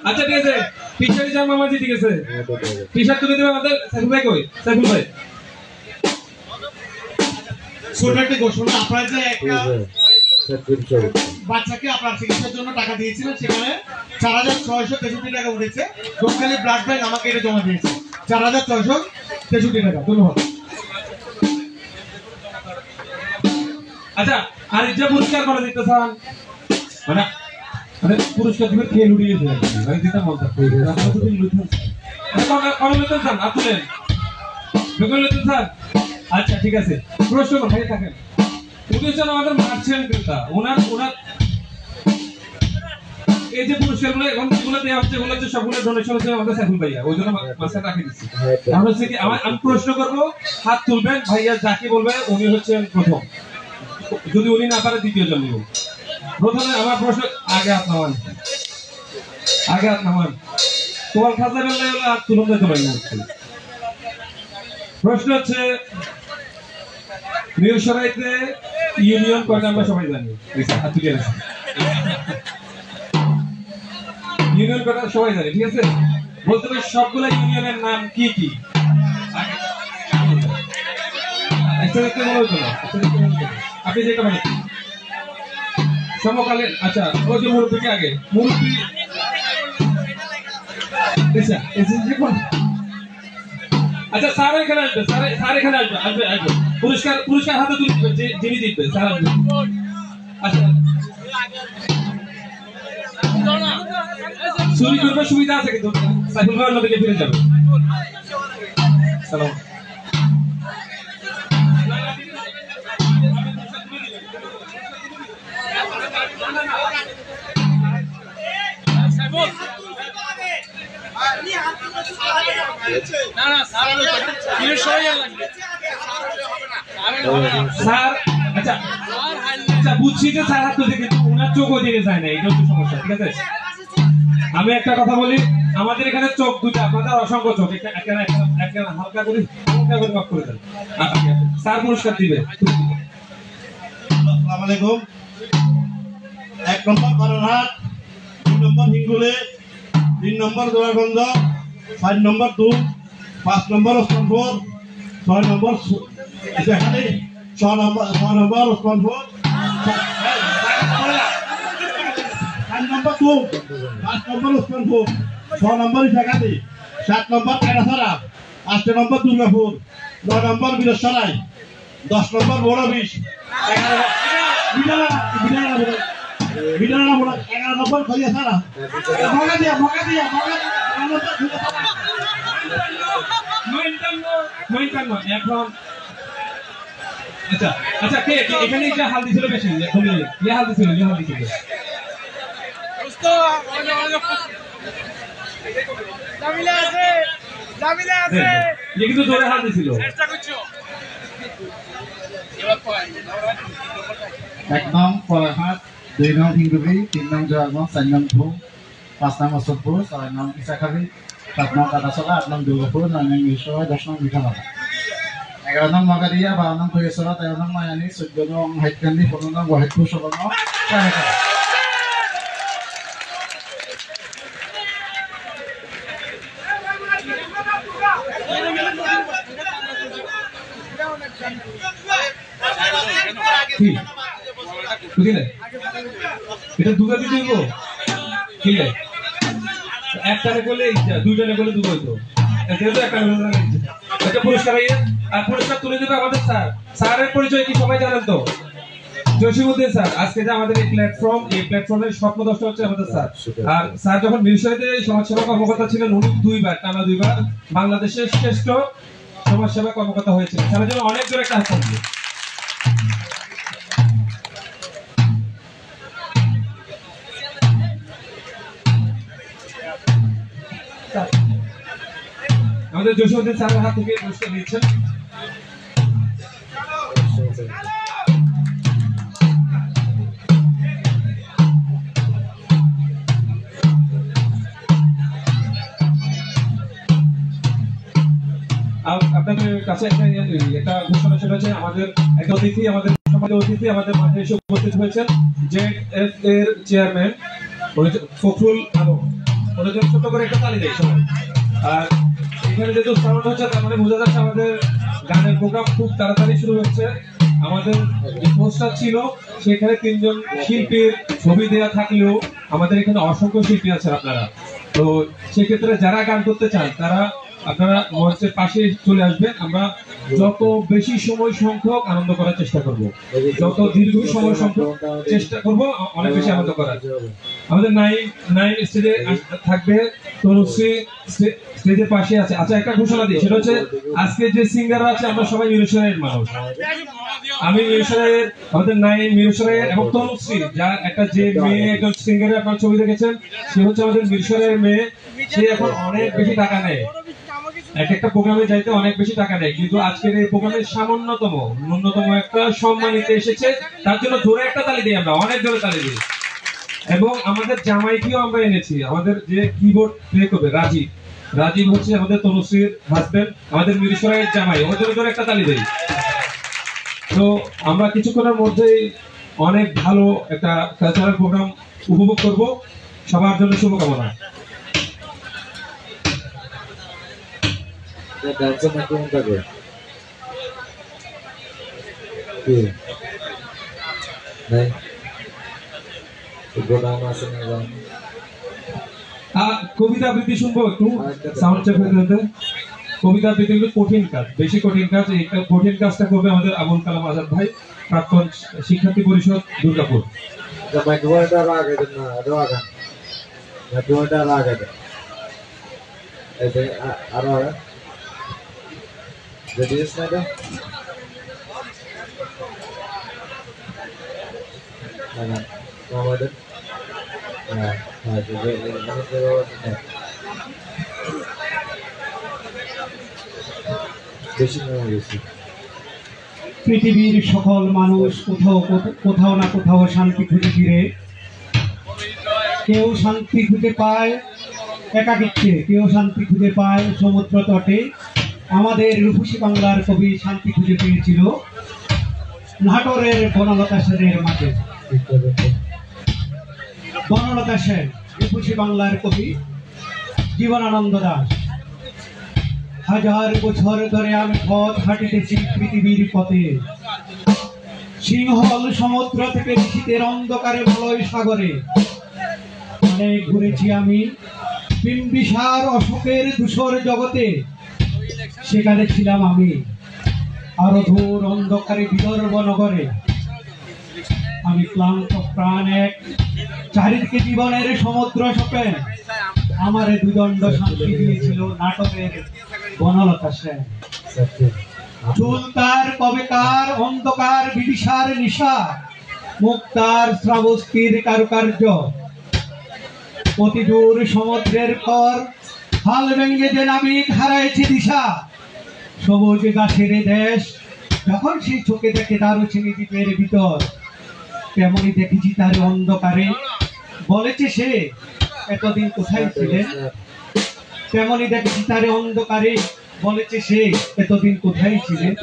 আচ্ছা ঠিক আছে, পিছাড়ি যার মামা জি, ঠিক আছে, টি-শার্ট তুলে দেবে আমাদের সাইফুল ভাই। কই সাইফুল ভাই? ছোট একটা ঘোষণা, আপনারা যে একটা বাচ্চাকে আপনার চিকিৎসার জন্য টাকা দিয়েছিলেন, সেখানে 4,663 টাকা উঠেছে। দোকানে ব্লাড ব্যাংক আমাকে এটা জমা দিয়েছে 4,663 টাকা। ধন্যবাদ। আচ্ছা, আর এই যে পুরস্কার করে দিতে চান, মানে মানে পুরস্কার দিবে খেয়ে লুটিয়ে দেয়, মানে দিতে মন থাকে আপনারা তো লুটিয়ে কবে লুটিয়ে চান আপনাদের বেগুন লুটিয়ে চান। আচ্ছা ঠিক আছে, প্রশ্ন ভাই থাকেন। উনি হচ্ছেন আমাদের মার্চেন্ট ক্রেতা। ওনার এই যে পুরস্কারগুলো এখন যেগুলো দেওয়া হচ্ছে ওগুলো হচ্ছে সবগুলো ডোনেশন হচ্ছে আমাদের সাইফুল ভাইয়া, ওই জন্য মাঝে রাখে দিচ্ছি। তাহলে হচ্ছে কি আমি প্রশ্ন করবো, হাত তুলবেন, ভাইয়া যাকে বলবে উনি হচ্ছেন প্রথম, যদি উনি না পারে দ্বিতীয় জন নিব। প্রথমে আমার প্রশ্ন, আগে হাত নামান তোমার খাজা বেলা হলো হাত তুলন দিতে পারি না। প্রশ্ন হচ্ছে মিরসরাইতে ইউনিয়ন কয়টা আমরা সবাই জানি, হাত তুলে আছে ইউনিয়ন কয়টা সবাই জানি, ঠিক আছে? বলতে পারি সবগুলা ইউনিয়নের নাম কি কি? আপনি যেটা বলেন সমকালীন। আচ্ছা, ওই যে মুরব্বীকে আগে মুরব্বী, আচ্ছা স্যার এখানে আসবে, স্যার এখানে আসবে পুরস্কার হাতে তুলে দিবে যিনি জিতবে, স্যার আসবে। আচ্ছা চুরি করবার সুবিধা আছে কিন্তু সাইফুল ভাইয়ের নদীকে ফিরে যাবে। সালাম। স্যার আচ্ছা বুঝছি যে স্যার হাত তুলছে কিন্তু ওনার চোখ ওই দিকে যায় না, এটা হচ্ছে সমস্যা, ঠিক আছে? আমি একটা কথা বলি, আমাদের এখানে চোখ দুটো, আপনাদের অসংখ্য চোখ, একটা হালকা করে মাফ করে দেন। স্যার পুরস্কার দিবে। আসসালামু আলাইকুম। 1 নম্বর করণহাট, 2 নম্বর হিঙ্গুলে, 3 নম্বর দোয়ারগঞ্জ, 4 নম্বর দুল, 5 নম্বর ওসমানপুর, 6 নম্বর এখানে, 6 নম্বর ওসমানপুর, 4 নম্বর দুল, 5 নম্বর ওসমানপুর, 6 নম্বর ইসাকাতি, 7 নম্বর কাটাছড়া, 8 নম্বর দুর্গাপুর, 9 নম্বর বীরসরাই, 10 নম্বর বড়বিশ, 11 নম্বর খলিয়াছড়া, এখন আচ্ছা আচ্ছা কে এখানে যে হাল দিছিল বেশি, হাল দিছিল কিন্তু জোরে হাল দিছিল। 1 নং করণহাট, 2 নং হিঙ্গুলি, 3 নং জোয়ারগঞ্জ, 4 নং ধুম, 5 নং ওসমানপুর, 6 নং ইসাখালী, 7 নং কাটাছড়া, 8 নং দুর্গাপুর, 9 নং মিরসরাই, 10 নং মিঠামালা, 11 নং মাগারিয়া, 12 নং খৈয়াছড়া, 13 নং মায়ানি, 14 নং হাইতকান্দি, 15 নং ওয়াহিদপুর, 16 নং চাহেখালী। এটা দুটো দিতে দিব, ঠিক আছে? একটানে করলে দুইটানে করলে দুটো হইতো, একটা পুরস্কার। আর পুরস্কার তুলে দেবে আমাদের স্যার। স্যারের পরিচয় কি সবাই জানেন তো? জসিমউদ্দিন স্যার। আজকে যে আমাদের এই প্ল্যাটফর্মের স্বপ্নদ্রষ্টা হচ্ছে আমাদের স্যার। আর স্যার যখন মিরসরাইতে সমাজসেবা কর্মকর্তা ছিলেন, উনি টানা দুইবার বাংলাদেশের শ্রেষ্ঠ সমাজসেবা কর্মকর্তা হয়েছিলেন। স্যারের জন্য অনেক জোরে একটা হাত থাকবে। আমাদের জসিমউদ্দিন স্যারের হাত থেকে পুরস্কার দিচ্ছেন। আপনাদের কাছে একটা ঘোষণা, সেটা হচ্ছে আমাদের একটা অতিথি, আমাদের সমাজের অতিথি আমাদের মাঝে এসে উপস্থিত হয়েছেন জেএফ এর চেয়ারম্যান ফখরুল আলম। ওরা জন্য ছোট করে একটা তালি দেয় সবাই। আর এখানে যেহেতু সাউন্ড হচ্ছে, তার মানে বোঝা যাচ্ছে আমাদের গানের প্রোগ্রাম খুব তাড়াতাড়ি শুরু হচ্ছে। আমাদের যে পোস্টার ছিল সেখানে 3 জন শিল্পীর ছবি দেওয়া থাকলেও আমাদের এখানে অসংখ্য শিল্পী আছে আপনারা। তো সেক্ষেত্রে যারা গান করতে চান তারা আপনারা মঞ্চের পাশে চলে আসবেন। আমরা যত বেশি সময় সংখ্যক আনন্দ করার চেষ্টা করব, যত দীর্ঘ সময় সংখ্যক চেষ্টা করব অনেক বেশি আনন্দ করার। আমাদের নাইন স্টেজে থাকবে, তনুশ্রী স্টেজের পাশে আছে। আচ্ছা, একটা ঘোষণা দিই, সেটা হচ্ছে আজকে যে সিঙ্গার আছে আমরা সবাই মিরসরাইয়ের মানুষ। আমি মিরসরাইয়ের, আমাদের নাইন মিরসরাইয়ের এবং তনুশ্রী যা একটা যে মেয়ে একজন সিঙ্গারের আপনার ছবি দেখেছেন, সে হচ্ছে আমাদের মিরসরাইয়ের মেয়ে। সে এখন অনেক বেশি টাকা নেয়, একটা প্রোগ্রামে যাইতে অনেক বেশি টাকা নেয়, কিন্তু আজকের এই প্রোগ্রামের ন্যূনতম একটা সম্মান নিতে এসেছে। তার জন্য জোরে একটা তালি দিই, আমরা অনেক জোরে তালি দিই। এবং আমাদের জামাইকেও আমরা এনেছি, আমাদের যে কিবোর্ড প্লে করবে রাজীব হচ্ছে আমাদের তনুশ্রীর হাজবেন্ড, আমাদের মিরসরাইয়ের জামাই। ওদের জোরে একটা তালি দিই। তো আমরা কিছুক্ষণের মধ্যেই অনেক ভালো একটা কালচারাল প্রোগ্রাম উপভোগ করব। সবার জন্য শুভকামনা। কবিতা আবৃত্তি শুনবো একটু, সাউন্ড চেক হতে। কবিতা আবৃত্তি কঠিন কাজ, বেশি কঠিন কাজ। এই কঠিন কাজটা করবে আমাদের আবুল কালাম আজাদ ভাই, প্রাক্তন শিক্ষার্থী পরিষদ, দুর্গাপুর। পৃথিবীর সকল মানুষ কোথাও না কোথাও শান্তি খুঁজে ফিরে। কেউ শান্তি খুঁজে পায় একাকিত্বে, কেউ শান্তি খুঁজে পায় সমুদ্র তটে। আমাদের রূপসী বাংলার কবি শান্তি খুঁজে পেয়েছিল নাটোরের বনলতা সেনের মাঝে। বনলতা সেন, রূপসী বাংলার কবি, জীবনানন্দ দাশ। হাজার বছর ধরে আমি পথ হাঁটিতেছি পৃথিবীর পথে, সিংহল সমুদ্র থেকে নিশীথের অন্ধকারে মলয় সাগরে। অনেক ঘুরেছি আমি বিম্বিসার অশোকের ধূসর জগতে, সেখানে ছিলাম আমি আরো দূর অন্ধকারে বিদর্ভ নগরে। আমি ক্লান্ত প্রাণ এক, চারিদিকে জীবনের সমুদ্র সপে। আমারে দুদণ্ড শান্তি দিয়েছিল নাটকের বনলতা সেন। চুল তার কবেকার অন্ধকার বিদিশার নিশা, মুক্তার শ্রাবস্তির কারুকার্য। অতি দূর সমুদ্রের পর হাল ভেঙ্গে যে নাবিক হারাইছে দিশা। সবুজ গাছের দেশ যখন সেই চোখে দেখে দারুচিনি দ্বীপের ভিতর, তেমনি দেখেছি তার অন্ধকারে। বলেছে সে এতদিন কোথায় ছিলেন, তেমনি দেখেছি তার অন্ধকারে। বলেছে সে এতদিন কোথায় ছিলেন।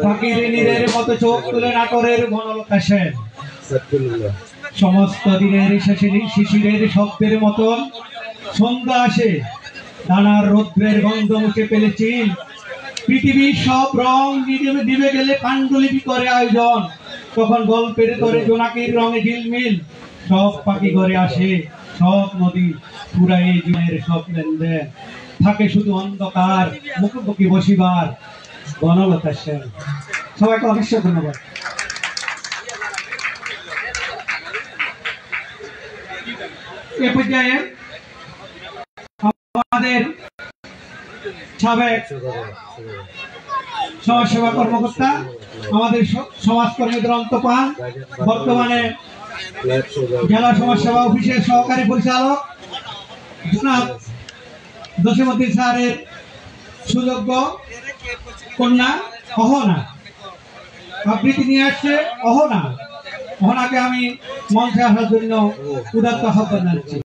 ফাঁকির নীরের মতো চোখ তুলে নাটোরের বনলতা সেন। সমস্ত দিনের শেষে শিশিরের শব্দের মতন সন্ধ্যা আসে, দানার রৌদ্রের গন্ধ মুখে পেলেছি। পৃথিবীর সব রং নিভে গেলে পাণ্ডুলিপি করে আয়োজন, তখন গল্পের তরে জোনাকির রঙে ঝিলমিল। সব পাখি ঘরে আসে, সব নদী পুরাই জীবনের সব লেনদেন। থাকে শুধু অন্ধকার মুখোমুখি বসিবার বনলতা সেন। সবাইকে অবশ্যই ধন্যবাদ। এ পর্যায়ে আমাদের সাবেক সমাজসেবা কর্মকর্তা, আমাদের সমাজকর্মী দুরন্ত পান, বর্তমানে জেলা সমাজসেবা অফিসের সহকারী পরিচালক জনাব জসিমউদ্দিন স্যারের সুযোগ্য কন্যা অহনা আবৃত্তি নিয়ে আসছে। অহনাকে আমি মঞ্চে আসার জন্য উদাত্ত আহ্বান জানাচ্ছি।